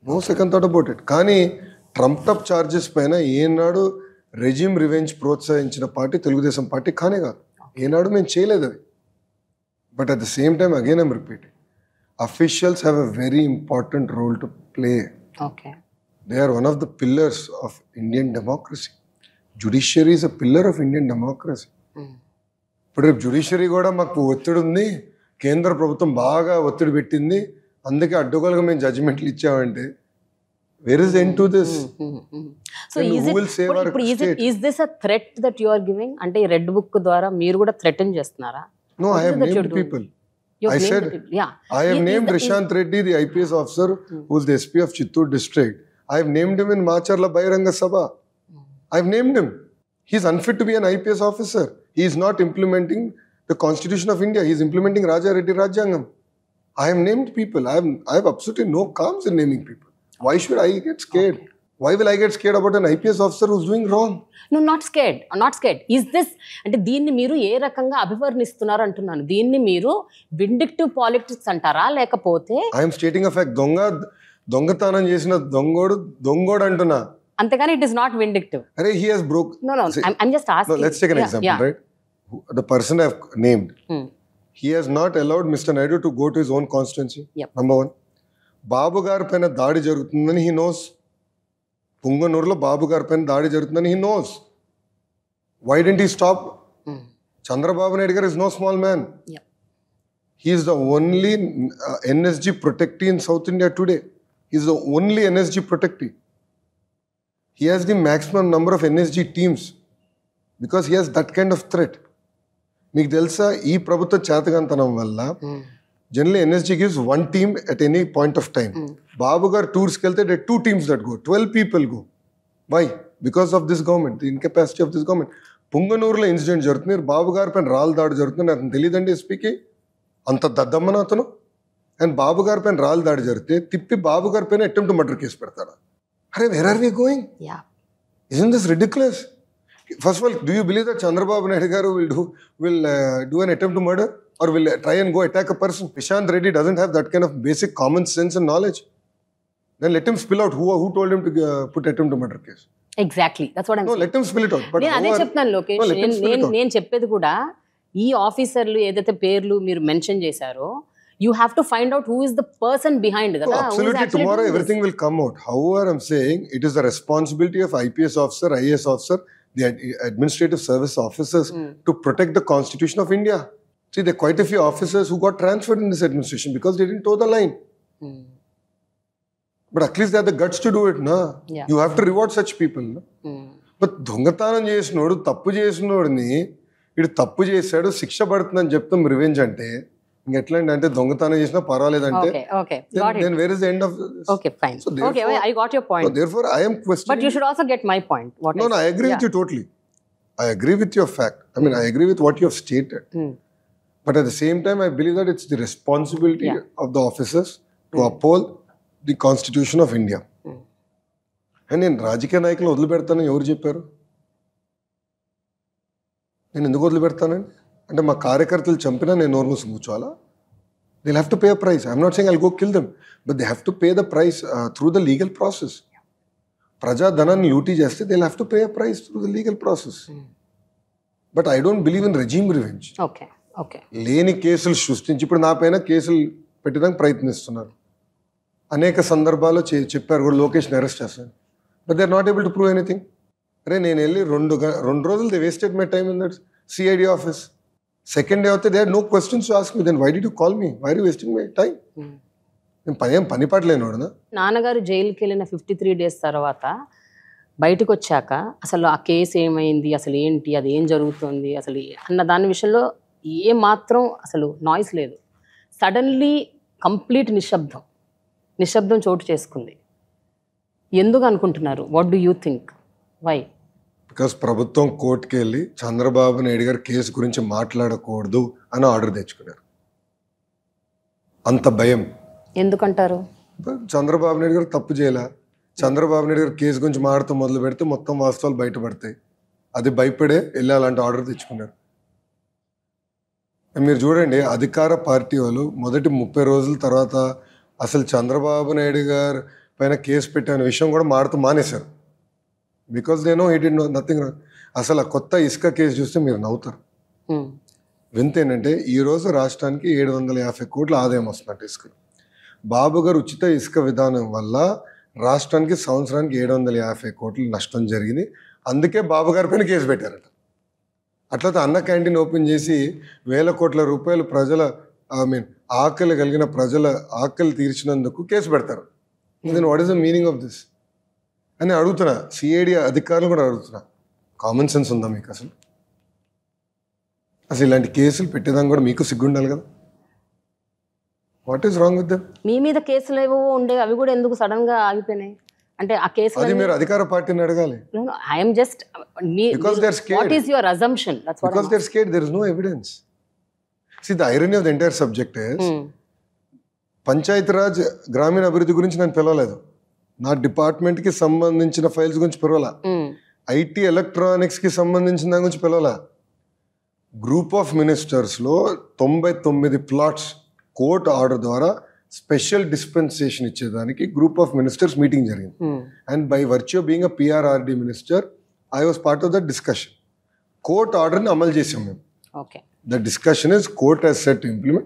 No second thought about it. కానీ ట్రంప్డ్ అప్ ఛార్జెస్ పైన ఏనాడు రెజ్యూమ్ రివెంజ్ ప్రోత్సహించిన పార్టీ తెలుగుదేశం పార్టీ కానే కాదు. ఏనాడు మేము చేయలేదు అది. But at the same time again I'm repeating, officials have a very important role to play. Okay. They are one of the pillars of Indian democracy. Judiciary is a pillar of Indian democracy. ఇప్పుడు రేపు judiciary కూడా మాకు ఒత్తిడి ఉంది, కేంద్ర ప్రభుత్వం బాగా ఒత్తిడి పెట్టింది, అందుకే అడ్డుగోలుగా మేము జడ్జిమెంట్లు ఇచ్చామంటే where is end to this? So is this a threat that you are giving? అంటే ఈ రెడ్ బుక్ ద్వారా మీరు కూడా థ్రెటన్ చేస్తున్నారా? No, I have named people. I said, I have named Rishant Reddy, the IPS officer who is the SP of Chittoor district. I have named him in Macharla Bahiranga Sabha. I have named him. He is unfit to be an IPS officer. He is not implementing the Constitution of India. He is implementing Raja Reddy Rajyangam. I have named people. I have absolutely no qualms in naming people. Why should I get scared? Okay. Why will I get scared about an IPS officer who is doing wrong? No, not scared. Not scared. Is this, అంటే దీన్ని మీరు ఏ రకంగా అభివర్ణిస్తున్నారు అంటున్నాను. దీన్ని మీరు vindictive politics అంటారా, లేకపోతే I am stating a fact. దొంగతనం చేసిన దొంగోడు అంటున్నా. అంతేగాని ఇట్ ఇస్ నాట్ విండిక్టివ్. అరే, he has broke. No, I'm just asking. No, let's take an example, right? The person I have named, he has not allowed Mr. Naidu to go to his own constituency. Yep. Number one. బాబు గారి పైన దాడి జరుగుతుందని he knows. పుంగనూరులో బాబు గారి పైన దాడి జరుగుతుందని he knows. Why didn't he stop? Chandrababu Naidu garu is no small man. Yep. He is the only NSG protectee in South India today. He is the only NSG protectee. He has the maximum number of NSG teams because he has that kind of threat. మీకు తెలుసా, ఈ ప్రభుత్వ చేతకంతనం వల్ల generally NSG gives one team at any point of time. Babu gar tours kelte, there are 2 teams that go. 12 people go. Why? Because of this government, the incapacity of this government. పుంగనూరులో incident జరుగుతుంది, బాబు గారి పైన రాళ్ళు దాడి జరుగుతుంది. అతను తెలియదండి ఎస్పీకి, అంత దద్దమ్మన అతను. అండ్ బాబు గారి పైన రాళ్ళు దాడి జరిగితే తిప్పి బాబు గారి పైన అటెంప్ట్ మర్డర్ కేసు పెడతాడా? అరే, where are we going? Isn't this ridiculous? First of all, do you believe that Chandrababu Naidu garu will do an attempt to murder or will try and go attack a person? Rishant Reddy doesn't have that kind of basic common sense and knowledge. Then let him spill out who told him to put attempt to murder case. Exactly, that's what I'm saying. No, let him spill it out. But నేను అదే చెప్తాను లోకేష్. నేను చెప్పేది కూడా ఈ ఆఫీసర్లు ఏదైతే పేర్లు మీరు మెన్షన్ చేశారో, you have to find out who is the person behind it. No, absolutely. Tomorrow everything will come out. However, I'm saying it is the responsibility of IPS officer, IAS officer, the administrative service officers to protect the Constitution of India. See, there are quite a few officers who got transferred in this administration because they didn't toe the line. But at least they have the guts to do it, na? Yeah. You have to reward such people, na? But దొంగతనం చేసినోడు, తప్పు చేసినోడిని ఇడు తప్పు చేశాడు, శిక్ష పడుతుందని చెప్తాం revenge అంటే ఇంకెట్లా అంటే దొంగతనం చేసినా పర్వాలేదంటే Okay, okay. Got it. then where is the end of this? Okay, fine. So Okay, therefore- I got your point. So therefore I am questioning. But you should also get my point. What No, I agree with you totally. I agree with your fact. I mean, I agree with what you have stated. Hmm. But at the same time, I believe that it's the responsibility Yeah. of the officers to uphold the Constitution of India. And నేను రాజకీయ నాయకులు వదిలిపెడతానని ఎవరు చెప్పారు? నేను ఎందుకు వదిలిపెడతానండి? అంటే మా కార్యకర్తలు చంపినా నేను నోరు మూసి కూర్చోవాలా? They'll have to pay a price. I'm not saying I'll go kill them, but they have to pay the price through the legal process. ప్రజాధనాన్ని లూటీ చేస్తే they'll have to pay a price through the legal process. But I don't believe in regime revenge. Okay, okay. లేని కేసులు సృష్టించి ఇప్పుడు నా పైన కేసులు పెట్టడానికి ప్రయత్నిస్తున్నారు. అనేక సందర్భాల్లో చెప్పారు కూడా లొకేషన్ అరెస్ట్ చేస్తాను. But they are not able to prove anything. అరే నేను వెళ్ళి 2 రోజులు they wasted my time in that CID office. Second day అయితే they had no questions to ask me. Then why did you call me? Why are you wasting my time? నేను పని పాటలేనోడనా? నాన్నగారు జైలుకి వెళ్ళిన 53 days తర్వాత బయటకు వచ్చాక అసలు ఆ కేసు ఏమైంది, అసలు ఏంటి, అది ఏం జరుగుతుంది అసలు అన్న దాని విషయంలో ఏ మాత్రం అసలు నాయిస్ లేదు. సడన్లీ కంప్లీట్ నిశ్శబ్దం చోటు చేసుకుంది. ఎందుకు అనుకుంటున్నారు? What do you think? Why? Because ప్రభుత్వం కోర్టుకి వెళ్ళి చంద్రబాబు నాయుడు గారు కేసు గురించి మాట్లాడకూడదు అని ఆర్డర్ తెచ్చుకున్నారు. అంత భయం ఎందుకంటారు? చంద్రబాబు నాయుడు గారు తప్పు చేయాల, చంద్రబాబు నాయుడు గారు కేసు గురించి మాడుతూ మొదలు పెడితే మొత్తం వాస్తవాలు బయటపడతాయి. అది భయపడే వెళ్ళి అలాంటి ఆర్డర్ తెచ్చుకున్నారు. మీరు చూడండి, అధికార పార్టీ వాళ్ళు మొదటి 30 రోజుల తర్వాత అసలు చంద్రబాబు నాయుడు గారు పైన కేసు పెట్టిన విషయం కూడా మాడుతూ మానేశారు. Because they know he did nothing wrong. అసలు ఆ కొత్త ఇసుక కేసు చూస్తే మీరు నవ్వుతారు. వింత ఏంటంటే ఈరోజు రాష్ట్రానికి 750 కోట్ల ఆదాయం వస్తున్నట్టు ఇసుక. బాబు గారు ఉచిత ఇసుక విధానం వల్ల రాష్ట్రానికి సంవత్సరానికి 750 కోట్ల నష్టం జరిగింది. అందుకే బాబు గారి పైన కేసు పెట్టారట. అట్లయితే అన్న క్యాంటీన్ ఓపెన్ చేసి 1000 కోట్ల రూపాయలు ప్రజల ఆకలి కలిగిన ప్రజల ఆకలి తీర్చినందుకు కేసు పెడతారు. Then what is the meaning of this అని అడుగుతున్నా. సిఐడి అధికారులు కూడా అడుగుతున్నా, కామన్ సెన్స్ ఉందా మీకు? అసలు ఇలాంటి కేసులు పెట్టేదాన్ని కూడా మీకు సిగ్గుండాలి కదా. What is wrong with them? మీ మీద కేసులు ఏవో ఉండే, అవి కూడా ఎందుకు సడన్ గా ఆగిపోయినాయి? అంటే ఆ కేసు అది మీరు అధికార పార్టీని అడగాలి. I'm just Because they're scared. What is your assumption? Because they're scared, there is no evidence. See, the irony of the entire subject is, Panchayati Raj గ్రామీణ అభివృద్ధి గురించి నేను పిలవలేదు, నా డిపార్ట్మెంట్కి సంబంధించిన ఫైల్స్ గురించి పిలవాల, ఐటీ ఎలక్ట్రానిక్స్కి సంబంధించిన దాని గురించి పిలవాల. గ్రూప్ ఆఫ్ మినిస్టర్స్లో 99 ప్లాట్స్ కోర్టు ఆర్డర్ ద్వారా స్పెషల్ డిస్పెన్సేషన్ ఇచ్చేదానికి గ్రూప్ ఆఫ్ మినిస్టర్స్ మీటింగ్ జరిగింది. And by virtue being a PRRD minister, I was part of the discussion. Court ఆర్డర్ని అమలు చేసాం మేము. The discussion is court has said to implement.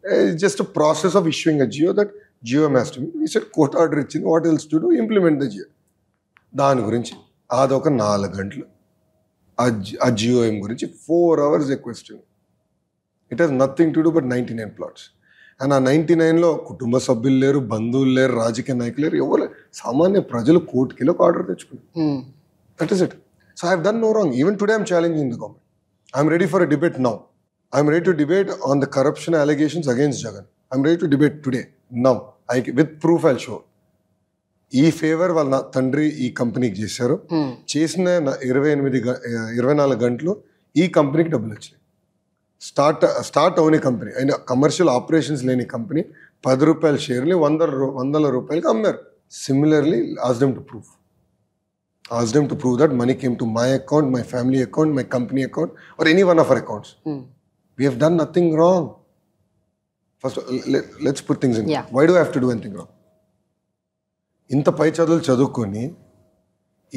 It's just a process of issuing a GO that GOM has to meet. We said court order ఇచ్చింది, what else to do? Implement the GO. దాని గురించి అదొక 4 గంటలు ఆ GOM గురించి 4 hours a question. It has nothing to do but 99 plots. And ఆ 99లో కుటుంబ సభ్యులు లేరు, బంధువులు లేరు, రాజకీయ నాయకులు లేరు, ఎవరు సామాన్య ప్రజలు కోర్టుకి వెళ్ళి ఒక ఆర్డర్ తెచ్చుకున్నారు. That is it. So I have done no wrong. Even today I'm challenging the government. I'm ready for a debate now. I'm ready to debate on the corruption allegations against Jagan. I'm ready to debate today, now. With proof I'll show. ఈ favour వాళ్ళ తండ్రి ఈ కంపెనీకి చేశారు. చేసిన 24 గంటలు ఈ కంపెనీకి డబ్బులు వచ్చినాయి. స్టార్ట్ అవునే కంపెనీ అయినా కమర్షియల్ ఆపరేషన్స్ లేని కంపెనీ 10 రూపాయల షేర్ని 100 రూపాయలకి అమ్మారు. Similarly ask them to prove that money came to my account, my family account, my company account, or any one of our accounts. We have done nothing wrong. First, let's put things in. Yeah. Why do I have to do anything wrong? ఇంత పై చదువులు చదువుకొని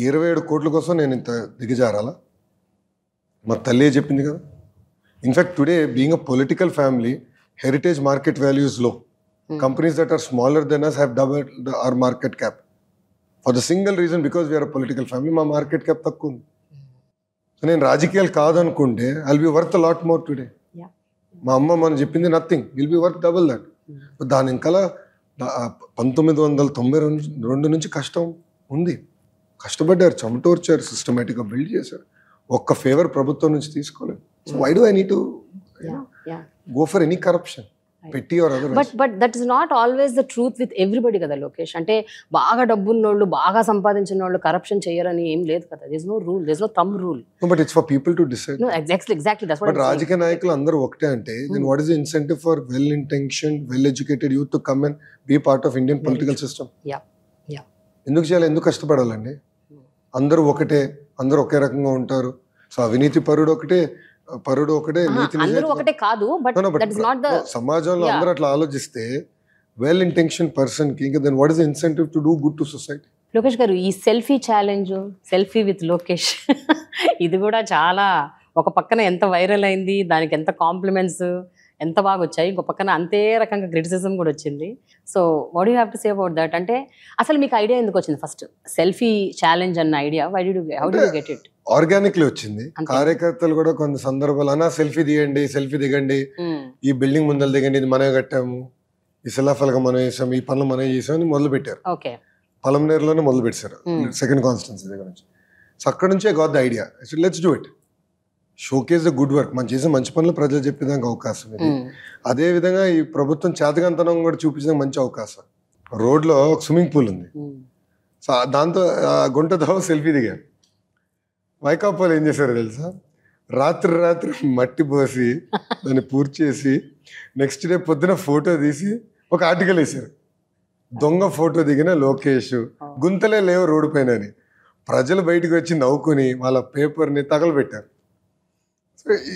27 కోట్ల కోసం నేను ఇంత దిగజారాలా? మా తల్లి చెప్పింది కదా. In fact today being a political family, heritage market values లో companies that are smaller than us have doubled our market cap. For the single reason, because we are a political family, మా మార్కెట్ క్యాప్ తక్కువ ఉంది. నేను రాజకీయాలు కాదనుకుంటే I'll be worth a lot more today. మా అమ్మ మనం చెప్పింది nothing, will be worth double that. దాని ఇంకలా 1992 నుంచి కష్టం ఉంది. కష్టపడ్డారు, చెమటోర్చారు, సిస్టమేటిక్గా బిల్డ్ చేశారు. ఒక్క ఫేవర్ ప్రభుత్వం నుంచి తీసుకోలేదు. So why do I need to go for any corruption? పెట్టి or other. But that is not always the truth with everybody కదా లోకేష్. అంటే బాగా డబ్బున్నోళ్ళు బాగా సంపాదించిన వాళ్ళు కరప్షన్ చేయరని ఏం లేదు కదా. This no rule, this no thumb rule. But it's for people to decide. No, exactly that's what but రాజకీయ నాయకులు అందరూ ఒకటే అంటే then what is the incentive for well intention well educated youth to come and be part of Indian political system? Yeah. ఎందుకు చేయాలి, ఎందుకు కష్టపడాలండి? అందరూ ఒకటే, అందరూ ఒకే రకంగా ఉంటారు. సో అవినీతి పరుడు ఒకటే, నీతి అందరూ ఒకటే కాదు, but that is not the సమాజంలో అందరూ అట్లా ఆలోచిస్తే వెల్ ఇంటెన్షన్ పర్సన్ కి ఇంకా then what is the incentive to do good to society? Lokesh garu, ఈ selfie challenge, selfie with Lokesh ఇది కూడా చాలా ఒక పక్కన ఎంత వైరల్ అయింది, దానికి ఎంత కాంప్లిమెంట్స్ ఎంత బాగా వచ్చాయి, ఇంకో పక్కన అంతే రకంగా క్రిటిసిజం కూడా వచ్చింది. So what you have to say about that? అంటే అసలు మీకు ఐడియా ఎందుకు వచ్చింది ఫస్ట్ సెల్ఫీ ఛాలెంజ్ అన్న idea? How do you get it? Organically వచ్చింది. కార్యకర్తలు కూడా కొన్ని సందర్భాలు అన్నా సెల్ఫీ దిగండి, సెల్ఫీ దిగండి, ఈ బిల్డింగ్ ముందర దిగండి, ఇది మనమే కట్టాము, ఈ శిలాఫలకం మనం వేసాము, ఈ పనులు మనం చేసామని మొదలు పెట్టారు. ఓకే, పలంనేరులోనే మొదలు పెట్టారు, సెకండ్ కాన్స్టిట్యున్సీ దగ్గర నుంచి. సో అక్కడ నుంచే got the idea, let's do it, showcase the good work, మనం చేసే మంచి పనులు ప్రజలు చెప్పేదానికి అవకాశం ఇది. అదే విధంగా ఈ ప్రభుత్వం చేతకంతనం కూడా చూపించడానికి మంచి అవకాశం. రోడ్లో ఒక స్విమ్మింగ్ పూల్ ఉంది, సో దాంతో గుంటతో సెల్ఫీ దిగారు. వైకాపాలు ఏం చేశారో తెలుసా, రాత్రి మట్టి పోసి దాన్ని పూర్తి చేసి నెక్స్ట్ డే పొద్దున ఫోటో తీసి ఒక ఆర్టికల్ వేశారు, దొంగ ఫోటో దిగిన లోకేష్, గుంతలే లేవు రోడ్డు పైన అని. ప్రజలు బయటకు వచ్చి నవ్వుకుని వాళ్ళ పేపర్ని తగలబెట్టారు.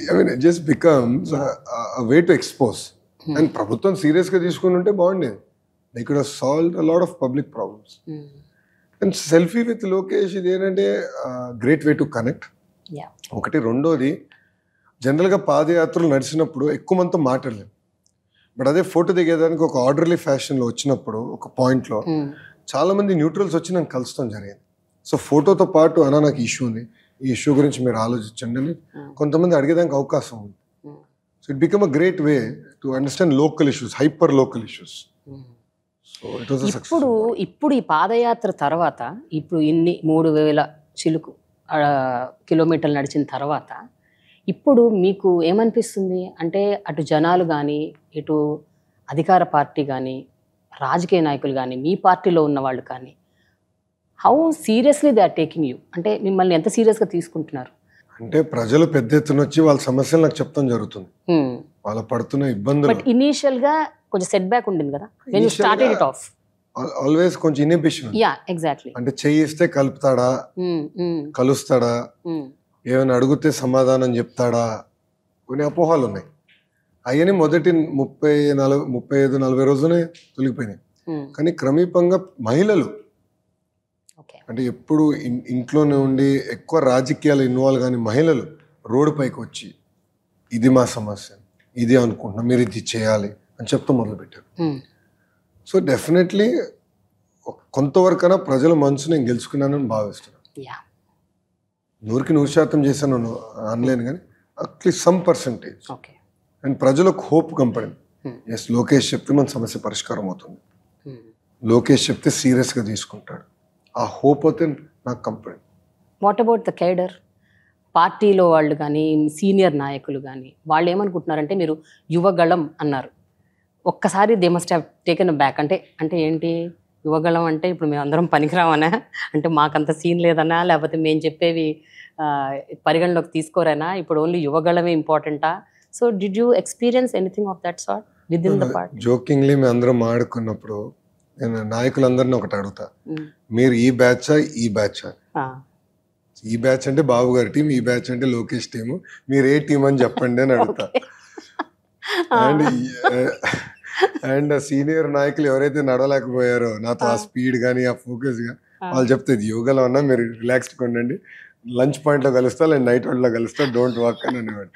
I mean, it just becomes a way to expose. And ప్రభుత్వం సీరియస్గా తీసుకుని ఉంటే బాగుండేది. They could have solved a lot of public problems. And selfie with Lokesh ఇది ఏంటంటే గ్రేట్ వే టు కనెక్ట్. ఒకటి. రెండోది, జనరల్గా పాదయాత్రలు నడిచినప్పుడు ఎక్కువ మందితో మాట్లాడలేము, బట్ అదే ఫోటో దిగేదానికి ఒక ఆర్డర్లీ ఫ్యాషన్లో వచ్చినప్పుడు ఒక పాయింట్లో చాలామంది న్యూట్రల్స్ వచ్చి నన్ను కలుస్తాం జరిగింది. సో ఫోటోతో పాటు అన్నా నాకు ఇష్యూ ఉంది, ఈ ఇష్యూ గురించి మీరు ఆలోచించండి అని కొంతమంది అడిగేదానికి అవకాశం ఉంది. So it become a great way to understand local issues, hyper local issues. So it was a success. ఇప్పుడు ఈ పాదయాత్ర తర్వాత, ఇప్పుడు ఇన్ని 3000 చిలుకు కిలోమీటర్లు నడిచిన తర్వాత ఇప్పుడు మీకు ఏమనిపిస్తుంది? అంటే అటు జనాలు కానీ, ఇటు అధికార పార్టీ కానీ, రాజకీయ నాయకులు కానీ, మీ పార్టీలో ఉన్న వాళ్ళు కానీ, how seriously they are taking you? అంటే మిమ్మల్ని ఎంత సీరియస్గా తీసుకుంటున్నారు? అంటే ప్రజలు పెద్ద ఎత్తున వచ్చి వాళ్ళ సమస్యలు నాకు చెప్తాం జరుగుతుంది, వాళ్ళు పడుతున్న ఇబ్బందులు. బట్ ఇనీషియల్ గా కొంచెం సెట్ బ్యాక్ ఉండింది కదా when you started it off? Always కొంచెం ఇన్హిబిషన్. Yeah, exactly. అంటే చేయిస్తే కలుపుతాడా, కలుస్తాడా, ఏమైనా అడిగితే సమాధానం చెప్తాడా, కొన్ని అపోహాలు ఉన్నాయి. అవన్నీ మొదటి 35-40 రోజునే తొలగిపోయినాయి. కానీ క్రమీపంగా మహిళలు అంటే ఎప్పుడు ఇంట్లోనే ఉండి ఎక్కువ రాజకీయాలు ఇన్వాల్వ్ కానీ మహిళలు రోడ్డు పైకి వచ్చి ఇది మా సమస్య, ఇది అనుకుంటున్నాం, మీరు ఇది చేయాలి అని చెప్తూ మొదలుపెట్టారు. సో డెఫినెట్లీ కొంతవరకైనా ప్రజల మనసు నేను గెలుచుకున్నానని భావిస్తున్నాను. 100% చేశాను అనలేను, కానీ అట్లీస్ట్ సమ్ పర్సంటేజ్. అండ్ ప్రజలకు హోప్ కంపడింది, ఎస్ లోకేష్ చెప్తే మన సమస్య పరిష్కారం అవుతుంది, లోకేష్ చెప్తే సీరియస్గా తీసుకుంటాడు, ఆ హోప్ అయితే నాకు company. What about the cadre? పార్టీలో వాళ్ళు కానీ, సీనియర్ నాయకులు కానీ, వాళ్ళు ఏమనుకుంటున్నారంటే మీరు యువగళం అన్నారు, ఒక్కసారి they must have taken back. అంటే ఏంటి యువగళం అంటే ఇప్పుడు మేము అందరం పనికిరామనా, అంటే మాకంత సీన్ లేదనా, లేకపోతే మేము చెప్పేవి పరిగణలోకి తీసుకోరానా, ఇప్పుడు ఓన్లీ యువగళమే ఇంపార్టెంటా? So did you experience anything of that sort with in the party? Jokingly మేము అందరం ఆడుకున్నప్పుడు నేను నాయకులందరినీ ఒకటి అడుగుతా, మీరు ఈ బ్యాచా ఈ బ్యాచా? ఈ బ్యాచ్ అంటే బాబు గారి టీం, ఈ బ్యాచ్ అంటే లోకేష్ టీము, మీరు ఏ టీం అని చెప్పండి అని అడుగుతా. అండ్ సీనియర్ నాయకులు ఎవరైతే నడవలేకపోయారో నాతో ఆ స్పీడ్ కానీ ఆ ఫోకస్ గా, వాళ్ళు చెప్తే యువగలో ఉన్నా మీరు రిలాక్స్డ్గా ఉండండి, లంచ్ పాయింట్ లో కలుస్తా లేదా నైట్ అవుట్ లో కలుస్తా, డోంట్ వాక్ అని అనేవాడు.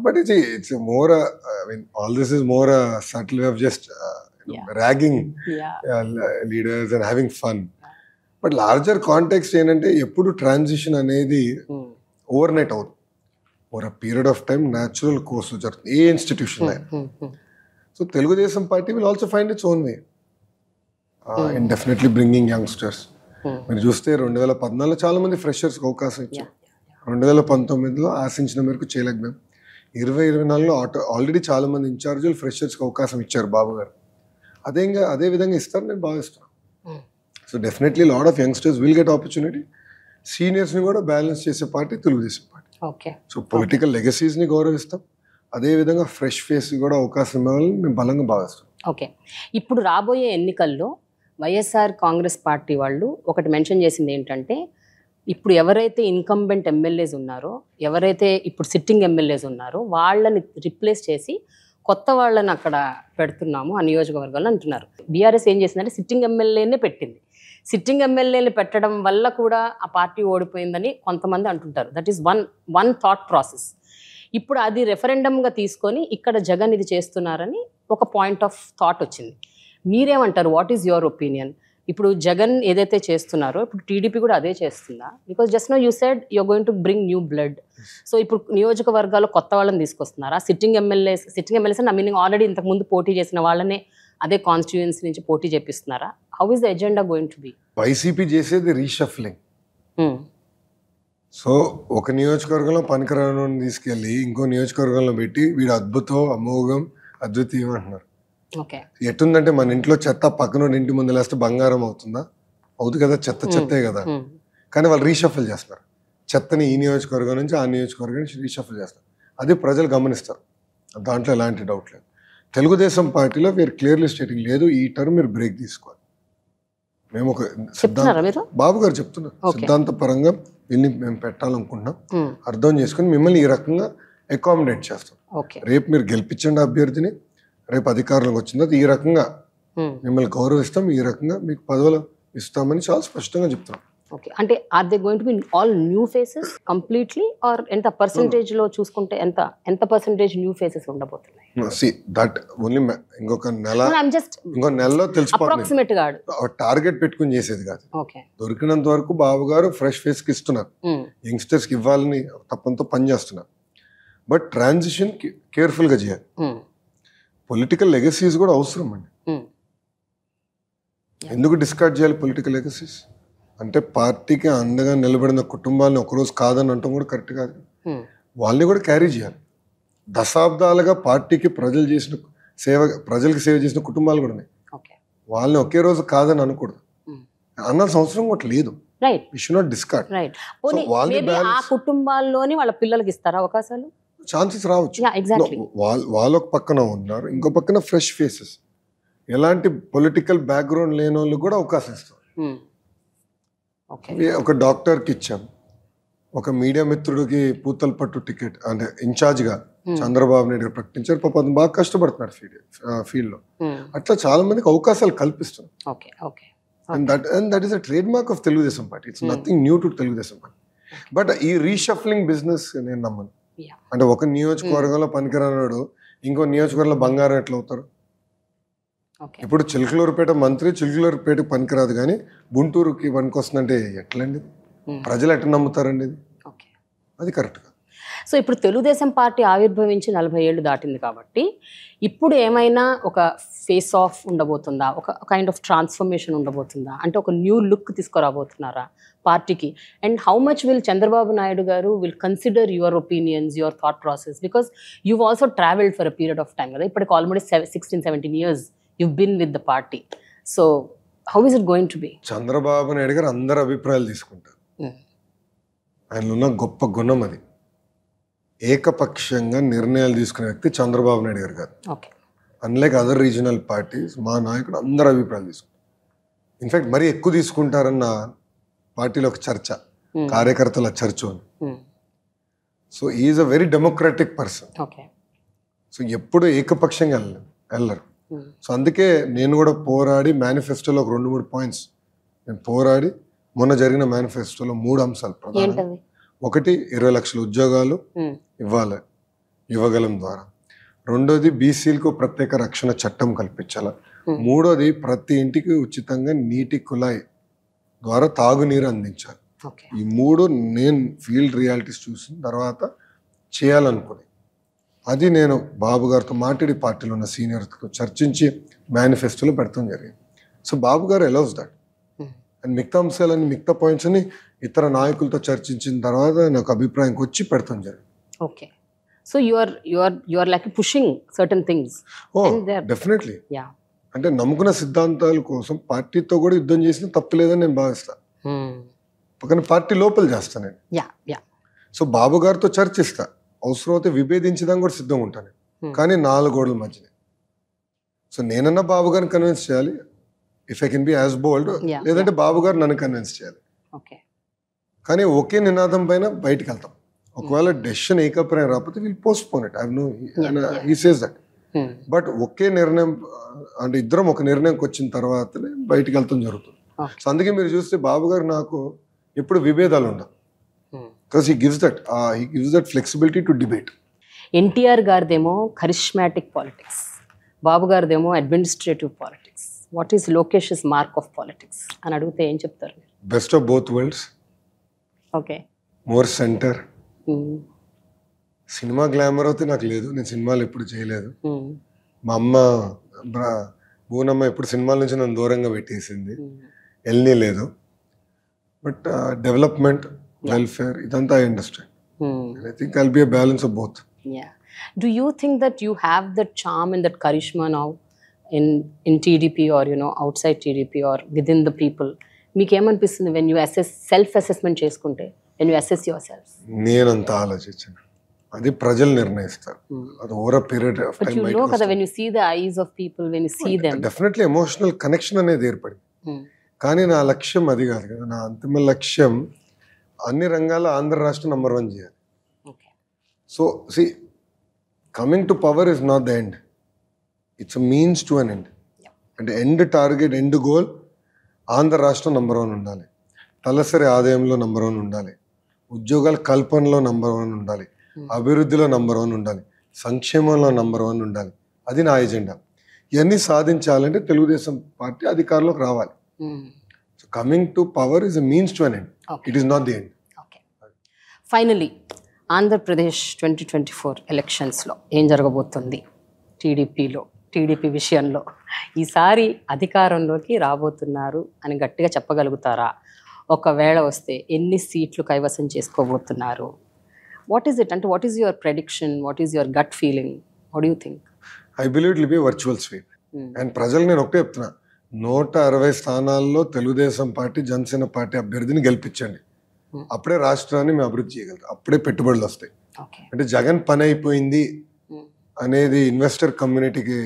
But it's more, I mean all this is more subtle way of just ragging leaders and having fun. But larger context ఏంటంటే ఎప్పుడు ట్రాన్సిషన్ అనేది ఓవర్ నైట్ అవుతుంది, over a period of time natural course జరుగుతుంది ఏ institution అయినా. So Telugu Desam party will also find its own way in definitely bringing youngsters. మీరు చూస్తే 2014 చాలా మంది ఫ్రెషర్స్కి అవకాశం ఇచ్చారు, 2019లో ఆశించిన మేరకు చేయలేకపోయాం. 2024లో ఆల్రెడీ చాలా మంది ఇన్ఛార్జీలు ఫ్రెషర్స్కి అవకాశం ఇచ్చారు బాబు గారు. అదే విధంగా ఇస్తారు నేను భావిస్తున్నాను. So definitely lot of youngsters will get opportunity. సీనియర్స్ని కూడా బ్యాలెన్స్ చేసే party Telugu Desam party. Okay. So political లెగసీస్ని గౌరవిస్తాం, అదేవిధంగా ఫ్రెష్ ఫేస్ కూడా అవకాశం ఇవ్వాలని మేము బలంగా భావిస్తాం. ఓకే. ఇప్పుడు రాబోయే ఎన్నికల్లో వైఎస్ఆర్ కాంగ్రెస్ పార్టీ వాళ్ళు ఒకటి మెన్షన్ చేసింది ఏంటంటే, ఇప్పుడు ఎవరైతే ఇన్కంబెంట్ ఎమ్మెల్యేస్ ఉన్నారో, ఎవరైతే ఇప్పుడు సిట్టింగ్ ఎమ్మెల్యేస్ ఉన్నారో వాళ్ళని రిప్లేస్ చేసి కొత్త వాళ్ళని అక్కడ పెడుతున్నాము ఆ నియోజకవర్గాల్లో అంటున్నారు. బీఆర్ఎస్ ఏం చేసిందంటే సిట్టింగ్ ఎమ్మెల్యేనే పెట్టింది. సిట్టింగ్ ఎమ్మెల్యేని పెట్టడం వల్ల కూడా ఆ పార్టీ ఓడిపోయిందని కొంతమంది అంటుంటారు. That is one thought process. ఇప్పుడు అది రెఫరెండంగా తీసుకొని ఇక్కడ జగన్ ఇది చేస్తున్నారని ఒక పాయింట్ ఆఫ్ థాట్ వచ్చింది. మీరేమంటారు? What is your opinion? ఇప్పుడు జగన్ ఏదైతే చేస్తున్నారో ఇప్పుడు టీడీపీ కూడా అదే చేస్తుందా? Because just now you said you're going to bring new blood. So ఇప్పుడు నియోజకవర్గాల్లో కొత్త వాళ్ళని తీసుకొస్తున్నారా? Sitting MLAs I meaning already ఇంతకుముందు పోటీ చేసిన వాళ్ళనే అదే కాన్స్టిట్యుయెన్సీ నుంచి పోటీ చేపిస్తున్నారా? How is the agenda going to be? YCP చేసేది రీషఫ్లింగ్. సో ఒక నియోజకవర్గంలో పనికిరాను తీసుకెళ్ళి ఇంకో నియోజకవర్గంలో పెట్టి వీడు అద్భుతం, అమోఘం, అద్వితీయం అంటున్నారు. ఓకే. ఎట్టుందంటే మన ఇంట్లో చెత్త పక్కన ఇంటి ముందు లేస్తే బంగారం అవుతుందా? అవుతుంది కదా, చెత్తే కదా. కానీ వాళ్ళు రీషఫల్ చేస్తారు. చెత్తని ఈ నియోజకవర్గం నుంచి ఆ నియోజకవర్గం నుంచి రీషఫల్ చేస్తారు. అది ప్రజలు గమనిస్తారు, దాంట్లో ఎలాంటి డౌట్ లేదు. తెలుగుదేశం పార్టీలో వీరు క్లియర్లీ స్టేటింగ్ లేదు, ఈ టర్మ్ మీరు బ్రేక్ తీసుకోవాలి. మేము ఒక బాబు గారు చెప్తున్నారు, సిద్ధాంతపరంగా వీళ్ళని మేము పెట్టాలనుకుంటున్నాం, అర్థం చేసుకుని మిమ్మల్ని ఈ రకంగా అకామిడేట్ చేస్తాం. రేపు మీరు గెలిపించండి అభ్యర్థిని, రేపు అధికారంలోకి వచ్చిన తర్వాత ఈ రకంగా మిమ్మల్ని గౌరవిస్తాం, ఈ రకంగా మీకు పదవులు ఇస్తామని చాలా స్పష్టంగా చెప్తున్నాం. ఓకే. అంటే are they going to be all new faces completely, or ఎంత పర్సెంటేజ్ లో చూసుకుంటే ఎంత పర్సెంటేజ్ న్యూ ఫేసెస్ ఉండబోతున్నాయి? See that only ఇంకొక నెలలో తెలిసిపోతుంది. టార్గెట్ పెట్టుకుని చేసేది కాదు. దొరికినంత వరకు బాబు గారు ఫ్రెష్ ఫేస్ కి ఇస్తున్నారు, యంగ్స్టర్స్ కి ఇవ్వాలని తప్పంతో పని చేస్తున్నారు. బట్ ట్రాన్సిషన్ కేర్ఫుల్ గా చేయాలి. పొలిటికల్ లెగసీస్ కూడా అవసరం అండి. ఎందుకు డిస్కార్డ్ చేయాలి పొలిటికల్ లెగసీస్? అంటే పార్టీకి అండగా నిలబడిన కుటుంబాలను ఒకరోజు కాదని అంటాం కూడా కరెక్ట్ కాదు. వాళ్ళని కూడా క్యారీ చేయాలి. దశాబ్దాలుగా పార్టీకి ప్రజలకి సేవ చేసిన కుటుంబాలు కూడా ఉన్నాయి. వాళ్ళని ఒకే రోజు కాదని అనకూడదు, అనాల్సిన అవసరం కూడా లేదు. కుటుంబాల్లోని వాళ్ళ పిల్లలకి ఇస్తారా అవకాశాలు? ఛాన్సెస్ రావచ్చు. వాళ్ళు ఒక పక్కన ఉన్నారు, ఇంకో పక్కన ఫ్రెష్ ఫేసెస్, ఎలాంటి పొలిటికల్ బ్యాక్గ్రౌండ్ లేని వాళ్ళు కూడా అవకాశం ఇస్తారు. ఒక డాక్టర్కి ఇచ్చాం, ఒక మీడియా మిత్రుడికి పూతలపట్టు టికెట్ అంటే ఇన్ఛార్జ్గా చంద్రబాబు నాయుడు గారు ప్రకటించారు. పాపం బాగా కష్టపడుతున్నారు ఫీల్డ్లో. అట్లా చాలా మందికి అవకాశాలు కల్పిస్తున్నారు. That is a trade mark of Telugu Desam party. It's nothing new to Telugu Desam party. But ఈ రీషఫ్లింగ్ బిజినెస్ నేను నమ్మను. అంటే ఒక నియోజకవర్గంలో పనికిరానాడు ఇంకో నియోజకవర్గంలో బంగారం ఎట్లా అవుతారు? ఇప్పుడు చిలకలూరుపేట మంత్రి చిలకలూరుపేట పనికిరాదు, కానీ గుంటూరుకి పనికొస్తుందంటే ఎట్లండి? ప్రజలు ఎట్లా నమ్ముతారండి? అది కరెక్ట్ కాదు. సో ఇప్పుడు తెలుగుదేశం పార్టీ ఆవిర్భవించి 40 ఏళ్ళు దాటింది కాబట్టి ఇప్పుడు ఏమైనా ఒక ఫేస్ ఆఫ్ ఉండబోతుందా? ఒక కైండ్ ఆఫ్ ట్రాన్స్ఫర్మేషన్ ఉండబోతుందా? అంటే ఒక న్యూ లుక్ తీసుకురాబోతున్నారా పార్టీకి? And how much will Chandrababu Naidu గారు will consider your opinions, your thought process? Because you also travelled for a period of time కదా, ఇప్పటికి almost 16-17 years you've been with the party. So how is it going to be? Chandrababu Naidu గారు అందరి అభిప్రాయాలు తీసుకుంటారు. ఆయనలో ఉన్న గొప్ప గుణం అది. ఏకపక్షంగా నిర్ణయాలు తీసుకునే వ్యక్తి చంద్రబాబు నాయుడు గారు కాదు. అన్లైక్ అదర్ రీజనల్ పార్టీస్, మా నాయకుడు అందరి అభిప్రాయాలు తీసుకుంటారు. ఇన్ఫాక్ట్ మరీ ఎక్కువ తీసుకుంటారన్న పార్టీలో ఒక చర్చ, కార్యకర్తల చర్చ అని. So is a very democratic person. So ఎప్పుడు ఏకపక్షంగా వెళ్ళరు. సో అందుకే నేను కూడా పోరాడి మేనిఫెస్టోలో ఒక 2-3 పాయింట్స్ నేను పోరాడి మొన్న జరిగిన మేనిఫెస్టోలో 3 అంశాలు ప్రధానం. ఒకటి 20 లక్షల ఉద్యోగాలు ఇవ్వాలి యువగలం ద్వారా. రెండోది బీసీలకు ప్రత్యేక రక్షణ చట్టం కల్పించాలి. మూడోది ప్రతి ఇంటికి ఉచితంగా నీటి కుళాయి ద్వారా తాగునీరు అందించాలి. ఈ 3 నేను ఫీల్డ్ రియాలిటీస్ చూసిన తర్వాత చేయాలనుకుని, అది నేను బాబు గారితో మాట్లాడి పార్టీలో ఉన్న సీనియర్స్తో చర్చించి మేనిఫెస్టోలో పెడతాం జరిగింది. సో బాబు గారు అలౌస్ దట్. అండ్ మిగతా అంశాలని మిగతా పాయింట్స్ అని ఇతర నాయకులతో చర్చించిన తర్వాత నాకు అభిప్రాయంకి వచ్చి పెడతాం జరిగింది. Okay. So you are like pushing certain things. Definitely. Yeah. అంటే నమ్ముకున్న సిద్ధాంతాల కోసం పార్టీతో కూడా యుద్ధం చేసిన తప్పు లేదని నేను భావిస్తాను. కానీ పార్టీ లోపల చేస్తాను నేను. Yeah yeah. సో బాబు గారితో చర్చిస్తా, అవసరమైతే విభేదించడానికి కూడా సిద్ధంగా ఉంటాను, కానీ 4 గోడల మధ్యనే. సో నేనన్నా బాబు గారిని కన్విన్స్ చేయాలి, if I can be as bold, లేదంటే బాబు గారు నన్ను కన్విన్స్ చేయాలి. కానీ ఒకే నినాదం పైన బయటకు వెళ్తాం. ఒకవేళ డెసిషన్ ఏకప్రాయం రాకపోతే we'll postpone it. I know he says that. But ఒకే నిర్ణయం అంటే ఇద్దరం ఒక నిర్ణయంకి వచ్చిన తర్వాతనే బయటకు వెళ్తాం జరుగుతుంది. సో అందుకే మీరు చూస్తే బాబు గారు నాకు ఎప్పుడు విభేదాలు ఉండవు. Because he gives that flexibility to debate. NTR గారిదేమో కరిష్మాటిక్ పాలిటిక్స్, బాబు గారిదేమో administrative politics. What is Lokesh mark of politics అని అడిగితే ఏం చెప్తారు? Best of both worlds. Okay. More centre. Cinema glamour అయితే నాకు లేదు, నేను సినిమాలు ఎప్పుడు చేయలేదు. మా అమ్మ బూనమ్మ ఎప్పుడు సినిమాల నుంచి నన్ను దూరంగా పెట్టేసింది, వెళ్ళనే లేదు. బట్ డెవలప్మెంట్, వెల్ఫేర్ ఇదంతా I understand. I think I'll be a balance of both. Yeah. Do you think that you have that charm and that charisma now in TDP or outside TDP or within the people? మీకు ఏమనిపిస్తుంది when you self assessment చేసుకుంటే, when you assess yourself? నేనంత ఆలోచించను, అది ప్రజలు నిర్ణయిస్తారు. అది over a period of time. But you know కదా, when you see the eyes of people, when you see them, definitely emotional connection అనేది ఏర్పడింది. కానీ నా లక్ష్యం అది కాదు కదా. నా అంతిమ లక్ష్యం అన్ని రంగాల ఆంధ్ర రాష్ట్రం నంబర్ 1 చేయాలి. So, see, coming to power is not the end. It's a means to an end. And end target, end goal, Andhra రాష్ట్రం నంబర్ 1 ఉండాలి, తలసరి ఆదాయంలో నంబర్ 1 ఉండాలి, ఉద్యోగాల కల్పనలో నంబర్ 1 ఉండాలి, అభివృద్ధిలో నంబర్ 1 ఉండాలి, సంక్షేమంలో నంబర్ 1 ఉండాలి. అది నా ఎజెండా. ఇవన్నీ సాధించాలంటే తెలుగుదేశం పార్టీ అధికారంలోకి రావాలి. So coming to power is a means to an end. It is not the end. Finally Andhra Pradesh 2024 ఎలక్షన్స్లో ఏం జరగబోతుంది టీడీపీ విషయంలో? ఈసారి అధికారంలోకి రాబోతున్నారు అని గట్టిగా చెప్పగలుగుతారా? ఒకవేళ వస్తే ఎన్ని సీట్లు కైవసం చేసుకోబోతున్నారు? వాట్ ఈస్ ఇట్ అంటే, what is your prediction? What is your gut feeling? What you think? I believe it will be virtual sweep. And ప్రజలు నేను ఒకటే చెప్తున్నా, 160 స్థానాల్లో తెలుగుదేశం పార్టీ, జనసేన పార్టీ అభ్యర్థిని గెలిపించండి. అప్పుడే రాష్ట్రాన్ని మేము అభివృద్ధి చేయగలుగుతాం, అప్పుడే పెట్టుబడులు వస్తాయి. అంటే జగన్ పని అయిపోయింది అనేది ఇన్వెస్టర్ కమ్యూనిటీకి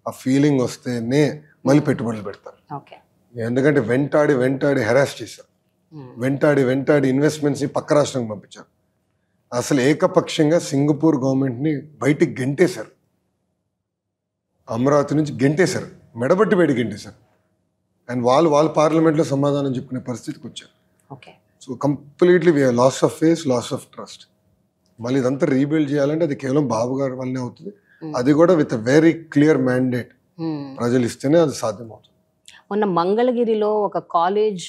ఆ ఫీలింగ్ వస్తేనే మళ్ళీ పెట్టుబడులు పెడతారు. ఎందుకంటే వెంటాడి హెరాస్ చేశారు, వెంటాడి ఇన్వెస్ట్మెంట్స్ని పక్క రాష్ట్రానికి పంపించారు. అసలు ఏకపక్షంగా సింగపూర్ గవర్నమెంట్ని బయటికి గెంటేశారు, అమరావతి నుంచి గెంటేశారు, మెడబట్టి బయట గెంటేశారు. అండ్ వాళ్ళు పార్లమెంట్లో సమాధానం చెప్పుకునే పరిస్థితికి వచ్చారు. So completely loss of face, loss of trust. మళ్ళీ ఇదంతా రీబిల్డ్ చేయాలంటే అది కేవలం బాబు గారి వల్లనే అవుతుంది. అది కూడా విత్ వెరీ క్లియర్ మ్యాండేట్ ప్రజలు ఇస్తేనే అది సాధ్యమవుతుంది. మొన్న మంగళగిరిలో ఒక కాలేజ్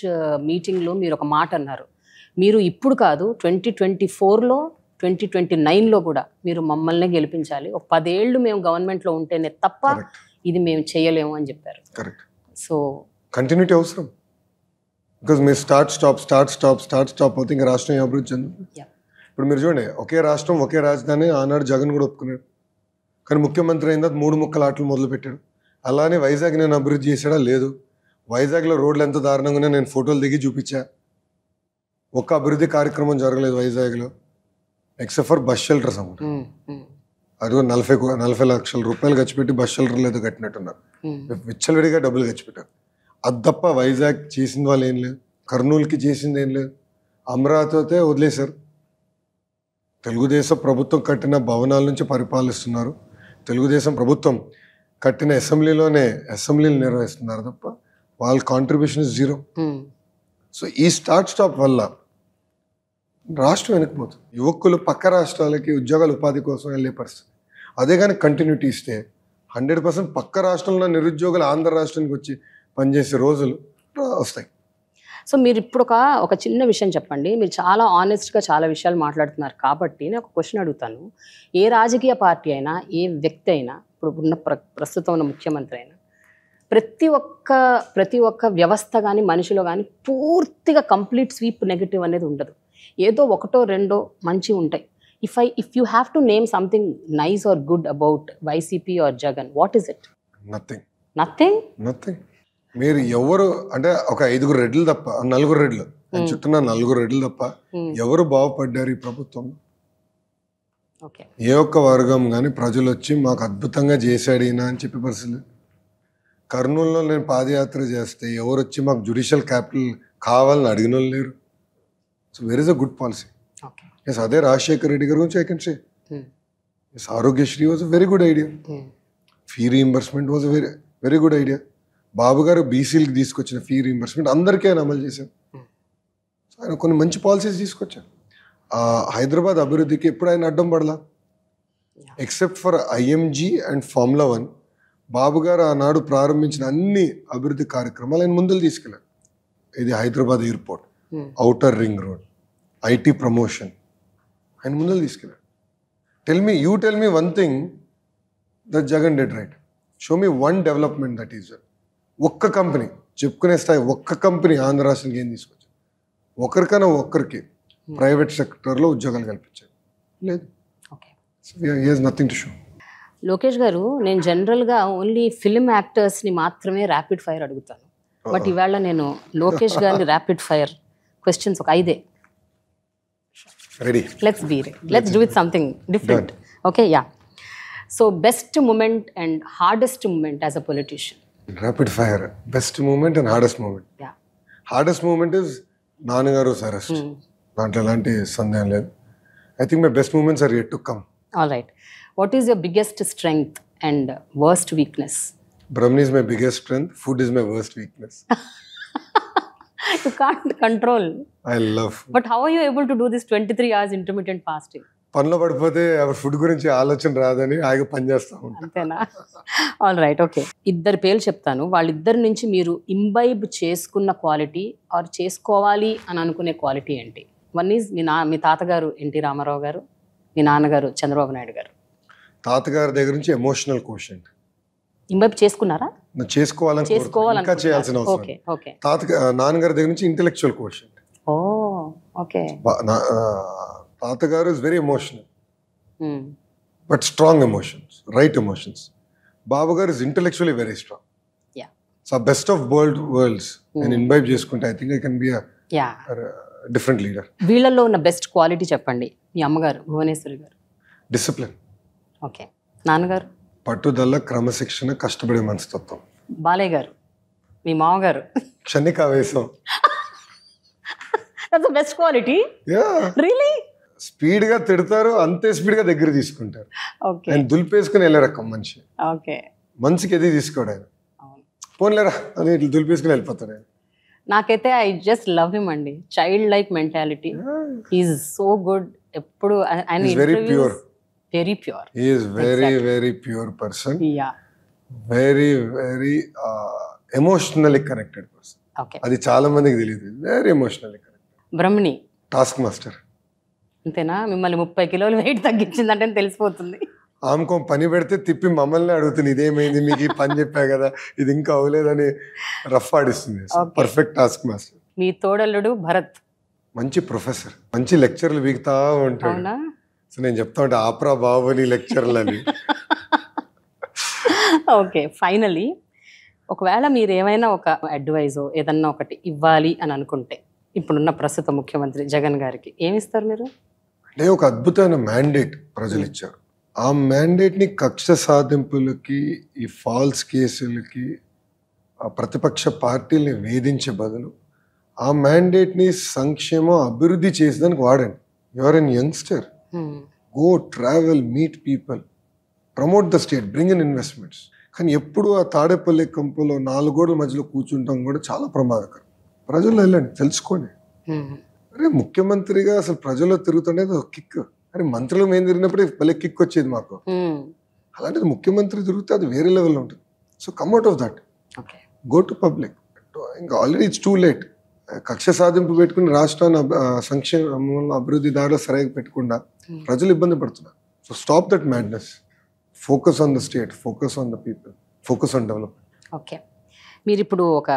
మీటింగ్లో మీరు ఒక మాట అన్నారు, మీరు ఇప్పుడు కాదు 2024లో 2029లో కూడా మీరు మమ్మల్ని గెలిపించాలి, ఒక 10 ఏళ్ళు మేము గవర్నమెంట్లో ఉంటేనే తప్ప ఇది మేము చేయలేము అని చెప్పారు. కరెక్ట్. సో కంటిన్యూటీ అవసరం. బికాజ్ మీరు స్టార్ట్ అవుతే ఇంకా రాష్ట్రం ఏం అభివృద్ధి చెందుతుంది? ఇప్పుడు మీరు చూడండి, ఒకే రాష్ట్రం ఒకే రాజధాని ఆనాడు జగన్ కూడా ఒప్పుకున్నాడు. కానీ ముఖ్యమంత్రి అయిన తర్వాత 3 ముక్కల ఆటలు మొదలు పెట్టాడు. అలానే వైజాగ్ నేను అభివృద్ధి చేశాడా? లేదు. వైజాగ్లో రోడ్లు ఎంత దారుణంగానే నేను ఫోటోలు దిగి చూపించా. ఒక్క అభివృద్ధి కార్యక్రమం జరగలేదు వైజాగ్లో, ఎక్సెప్ట్ ఫర్ బస్ షెల్టర్స్ అన్నమాట. అది 40 లక్షల రూపాయలు ఖర్చు పెట్టి బస్ షెల్టర్లు ఏదో కట్టినట్టున్నారు, విచ్చలవిడిగా డబ్బులు ఖర్చు పెట్టారు. అది తప్ప వైజాగ్ చేసింది వాళ్ళు ఏం లేదు, కర్నూలుకి చేసింది ఏం లేదు, అమరావతి అయితే వదిలేశారు. తెలుగుదేశం ప్రభుత్వం కట్టిన భవనాల నుంచి పరిపాలిస్తున్నారు, తెలుగుదేశం ప్రభుత్వం కట్టిన అసెంబ్లీలు నిర్వహిస్తున్నారు తప్ప వాళ్ళ కాంట్రిబ్యూషన్ ఇస్ 0. సో ఈ స్టాప్ వల్ల రాష్ట్రం వెనక్కిపోతుంది. యువకులు పక్క రాష్ట్రాలకి ఉద్యోగాలు ఉపాధి కోసం వెళ్ళే పరిస్థితి. అదే కానీ కంటిన్యూటీ ఇస్తే 100% పక్క రాష్ట్రంలో నిరుద్యోగులు ఆంధ్ర రాష్ట్రానికి వచ్చి పనిచేసే రోజులు వస్తాయి. సో మీరు ఇప్పుడు ఒక చిన్న విషయం చెప్పండి. మీరు చాలా ఆనెస్ట్గా చాలా విషయాలు మాట్లాడుతున్నారు కాబట్టి నేను ఒక క్వశ్చన్ అడుగుతాను. ఏ రాజకీయ పార్టీ అయినా, ఏ వ్యక్తి అయినా, ఇప్పుడు ఉన్న ప్రస్తుతం ఉన్న ముఖ్యమంత్రి అయినా, ప్రతి ఒక్క వ్యవస్థ కానీ మనిషిలో కానీ పూర్తిగా కంప్లీట్ స్వీప్ నెగిటివ్ అనేది ఉండదు. ఏదో 1, 2 మంచి ఉంటాయి. if you have to name something nice or good about YCP or Jagan, what is it? Nothing. Nothing. మీరు ఎవరు అంటే ఒక 5 రెడ్లు తప్ప 4 రెడ్లు చుట్టూ 4 రెడ్లు తప్ప ఎవరు బాగుపడ్డారు ఈ ప్రభుత్వం? Okay. ఏ ఒక్క వర్గం కానీ ప్రజలు వచ్చి మాకు అద్భుతంగా చేశాడు ఈయన అని చెప్పే పరిస్థితి. కర్నూలులో నేను పాదయాత్ర చేస్తే ఎవరు వచ్చి మాకు జ్యుడిషియల్ క్యాపిటల్ కావాలని అడిగిన వాళ్ళు లేరు. So where is a good policy. Okay. Yes, అదే రాజశేఖర్ రెడ్డి గారి గురించి I can say yes, Aarogyasri was a very good idea. Fee reimbursement was a very good idea. Babu గారు బీసీలకు తీసుకొచ్చిన ఫీ రీయింబర్స్మెంట్ అందరికీ ఆయన అమలు చేశారు. సో ఆయన కొన్ని మంచి పాలసీస్ తీసుకొచ్చారు. హైదరాబాద్ అభివృద్ధికి ఎప్పుడు ఆయన అడ్డం పడలా, except for IMG and formula 1. Babu గారు ఆనాడు ప్రారంభించిన అన్ని అభివృద్ధి కార్యక్రమాలు ఆయన ముందుకు తీసుకెళ్ళారు. ఇది Hyderabad airport, outer ring road, IT promotion, ఆయన ముందుకు తీసుకెళ్ళారు. You tell me one thing that Jagan dead right. Show me one development that is ఒక్క కంపెనీ చెప్పుకునే స్థాయి ఒక్క కంపెనీ ఆంధ్ర రాష్ట్రానికి ఏం తీసుకొచ్చారు? ఒకరికైనా ఒక్కరికి ప్రైవేట్ సెక్టర్లో ఉద్యోగాలు కల్పించారు లేదు. Nothing to show. లోకేష్ గారు, నేను జనరల్గా ఓన్లీ ఫిల్మ్ యాక్టర్స్ని మాత్రమే ర్యాపిడ్ ఫైర్ అడుగుతాను. బట్ ఇవాళ నేను లోకేష్ గారిని ర్యాపిడ్ ఫైర్ క్వశ్చన్స్ ఒక 5 ready. Let's do it something different. Okay, yeah. So best moment and hardest moment as a politician. Rapid fire. Best moment and hardest moment. Hardest moment is నాన్నగారు arrest. దాంట్లో ఎలాంటి సందేహం లేదు. I think my best moments are yet to come. All right. What is your biggest strength and worst weakness? Brahmani is my biggest strength. Food is my worst weakness. You can't control. I love food. But how are you able to do this 23 hours intermittent fasting? పనిలో పడిపోతే food గురించి ఆలోచన రాదని ఆగి పని చేస్తూ ఉంటాను. అంతేనా? All right, okay. 2 పేర్లు చెప్తాను. వాళ్ళిద్దరి నుంచి మీరు ఇంబైబ్ చేసుకున్న క్వాలిటీ ఆర్ చేసుకోవాలి అని అనుకునే క్వాలిటీ ఏంటి? వన్ ఈజ్ మీ తాతగారు ఎన్టీ రామారావు గారు, మీ నాన్నగారు చంద్రబాబు నాయుడు గారు. తాతగారి దగ్గర నుంచి ఎమోషనల్ కోషెంట్ ఇంబైబ్ చేసుకున్నారా? చేసుకోవాలని ఇంకా చేయాల్సిన అవసరం. నాన్నగారి దగ్గర నుంచి ఇంటెలెక్చువల్ కోషెంట్. Oh, okay. తాతగారు is very emotional but strong emotions, right emotions. Babu గారు is intellectually very strong. So best of worlds నేను ఇంబైబ్ చేసుకుంటే I think I can be different leader. వీళ్ళల్లో ఉన్న బెస్ట్ క్వాలిటీ చెప్పండి. మీ అమ్మగారు భువనేశ్వరి గారు. డిసిప్లిన్. ఓకే. నాన్నగారు? పట్టుదల, క్రమశిక్షణ, కష్టపడే మనస్తత్వం. బాలయ్య గారు, మీ మామగారు? క్షణికావేశం. That's the best quality. Yeah. Really? Speed గా తిడతారు, అంతే స్పీడ్ గా దగ్గర తీసుకుంటారు. ఓకే. ఆయన దులిపేసుకుని వెళ్ళే రకం మనిషి. ఓకే. మనిషికి ఎది తీసుకోడు ఆయన. పోన్లేరా అని ఇట్లా దులిపేసుకుని వెళ్ళిపోతాడు ఆయన. నాకైతే ఐ జస్ట్ లవ్ హిమ్ అండి. Child like mentality. He's so good. ఎప్పుడు ఆయన very pure. Very pure. He is very pure person. Yeah. Very emotionally connected person. Okay. అది చాలా మందికి తెలియదు. Very emotionally connected. Brahmani task master. అంతేనా? మిమ్మల్ని 30 కిలోలు వెయిట్ తగ్గించిందంటే తెలిసిపోతుంది. ఆమెకు పని పెడితే తిప్పి మమ్మల్ని అడుగుతుంది, ఇదేమైంది మీకు ఈ పని చెప్పా కదా ఇది ఇంకా అవ్వలేదని రఫ్ ఆడిస్తుంది. Perfect task master. మీ తోడల్లుడు భరత్ మంచి ప్రొఫెసర్, మంచి లెక్చర్లు వీగుతా ఉంటాడు. అవునా? సో నేను చెప్తా ఉంటా ఆప్రా బాబుని లెక్చర్లని. ఓకే. ఫైనలీ ఒకవేళ మీరు ఏమైనా ఒక అడ్వైజో ఏదన్నా ఒకటి ఇవ్వాలి అని అనుకుంటే ఇప్పుడున్న ప్రస్తుత ముఖ్యమంత్రి జగన్ గారికి ఏమిస్తారు మీరు? అంటే ఒక అద్భుతమైన మ్యాండేట్ ప్రజలు ఇచ్చారు. ఆ మ్యాండేట్ని కక్ష సాధింపులకి, ఈ ఫాల్స్ కేసులకి, ఆ ప్రతిపక్ష పార్టీల్ని వేధించే బదులు ఆ మ్యాండేట్ని సంక్షేమం, అభివృద్ధి చేసేదానికి వాడండి. You're an youngster. Go travel, meet people, promote the state, bring in investments. కానీ ఎప్పుడు ఆ తాడేపల్లి కంపులో 4 గోడల మధ్యలో కూర్చుంటాం కూడా చాలా ప్రమాదకరం. ప్రజల్లో వెళ్ళండి, తెలుసుకోండి. అరే ముఖ్యమంత్రిగా అసలు ప్రజల్లో తిరుగుతుండేది ఒక కిక్. అరే మంత్రులు మేము తిరిగినప్పుడే భలే కిక్ వచ్చేది మాకు. అలాంటిది ముఖ్యమంత్రి తిరిగితే అది వేరే లెవెల్లో ఉంటుంది. So come out of that, go to public. ఇంకా ఆల్రెడీ ఇట్స్ టూ లేట్. కక్ష సాధింపు పెట్టుకుని రాష్ట్రాన్ని సంక్షేమ అభివృద్ధి దారిలో సరిగా పెట్టకుండా ప్రజలు ఇబ్బంది పడుతున్నారు. So stop that madness. Focus on the state, focus on the people, focus on development. Okay. మీరు ఇప్పుడు ఒక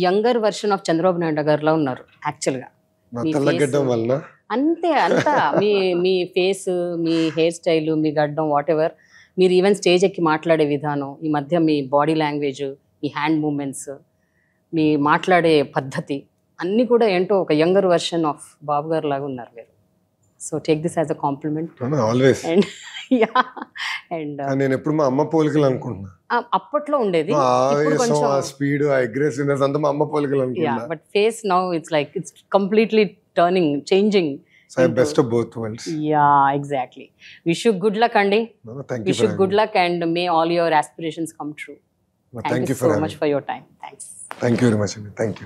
younger version of Chandrababu Naidu గారిలో ఉన్నారు యాక్చువల్గా. నా తెల్లగడ్డం వల్ల అంతే అంతా మీ మీ ఫేస్, మీ హెయిర్ స్టైల్, మీ గడ్డం, వాట్ ఎవర్, మీరు ఈవెన్ స్టేజ్ ఎక్కి మాట్లాడే విధానం, ఈ మధ్య మీ బాడీ లాంగ్వేజ్, మీ హ్యాండ్ మూమెంట్స్, మీ మాట్లాడే పద్ధతి అన్నీ కూడా ఏంటో ఒక యంగర్ వర్షన్ ఆఫ్ బాబు గారు లాగా ఉన్నారు మీరు. So take this as a compliment. Always. And yeah, and నేను ఎప్పుడు మా అమ్మ పోలికలు అనుకుంటున్నా. అప్పట్లో ఉండేది, ఆ ఇప్పుడు ఆవేశం, కొంచెం ఆ స్పీడ్, ఆ అగ్రెసివ్నెస్ అంతా మా అమ్మ పోలికలు యా, అనుకుంటున్నా. But face now it's like it's completely turning, changing. So I best of both worlds. Yeah, exactly. Wish you good luck అండి. Thank you Wish you good luck and may all your aspirations come true. Thank you so much for your time. Thanks. Thank you very much అండి. Thank you.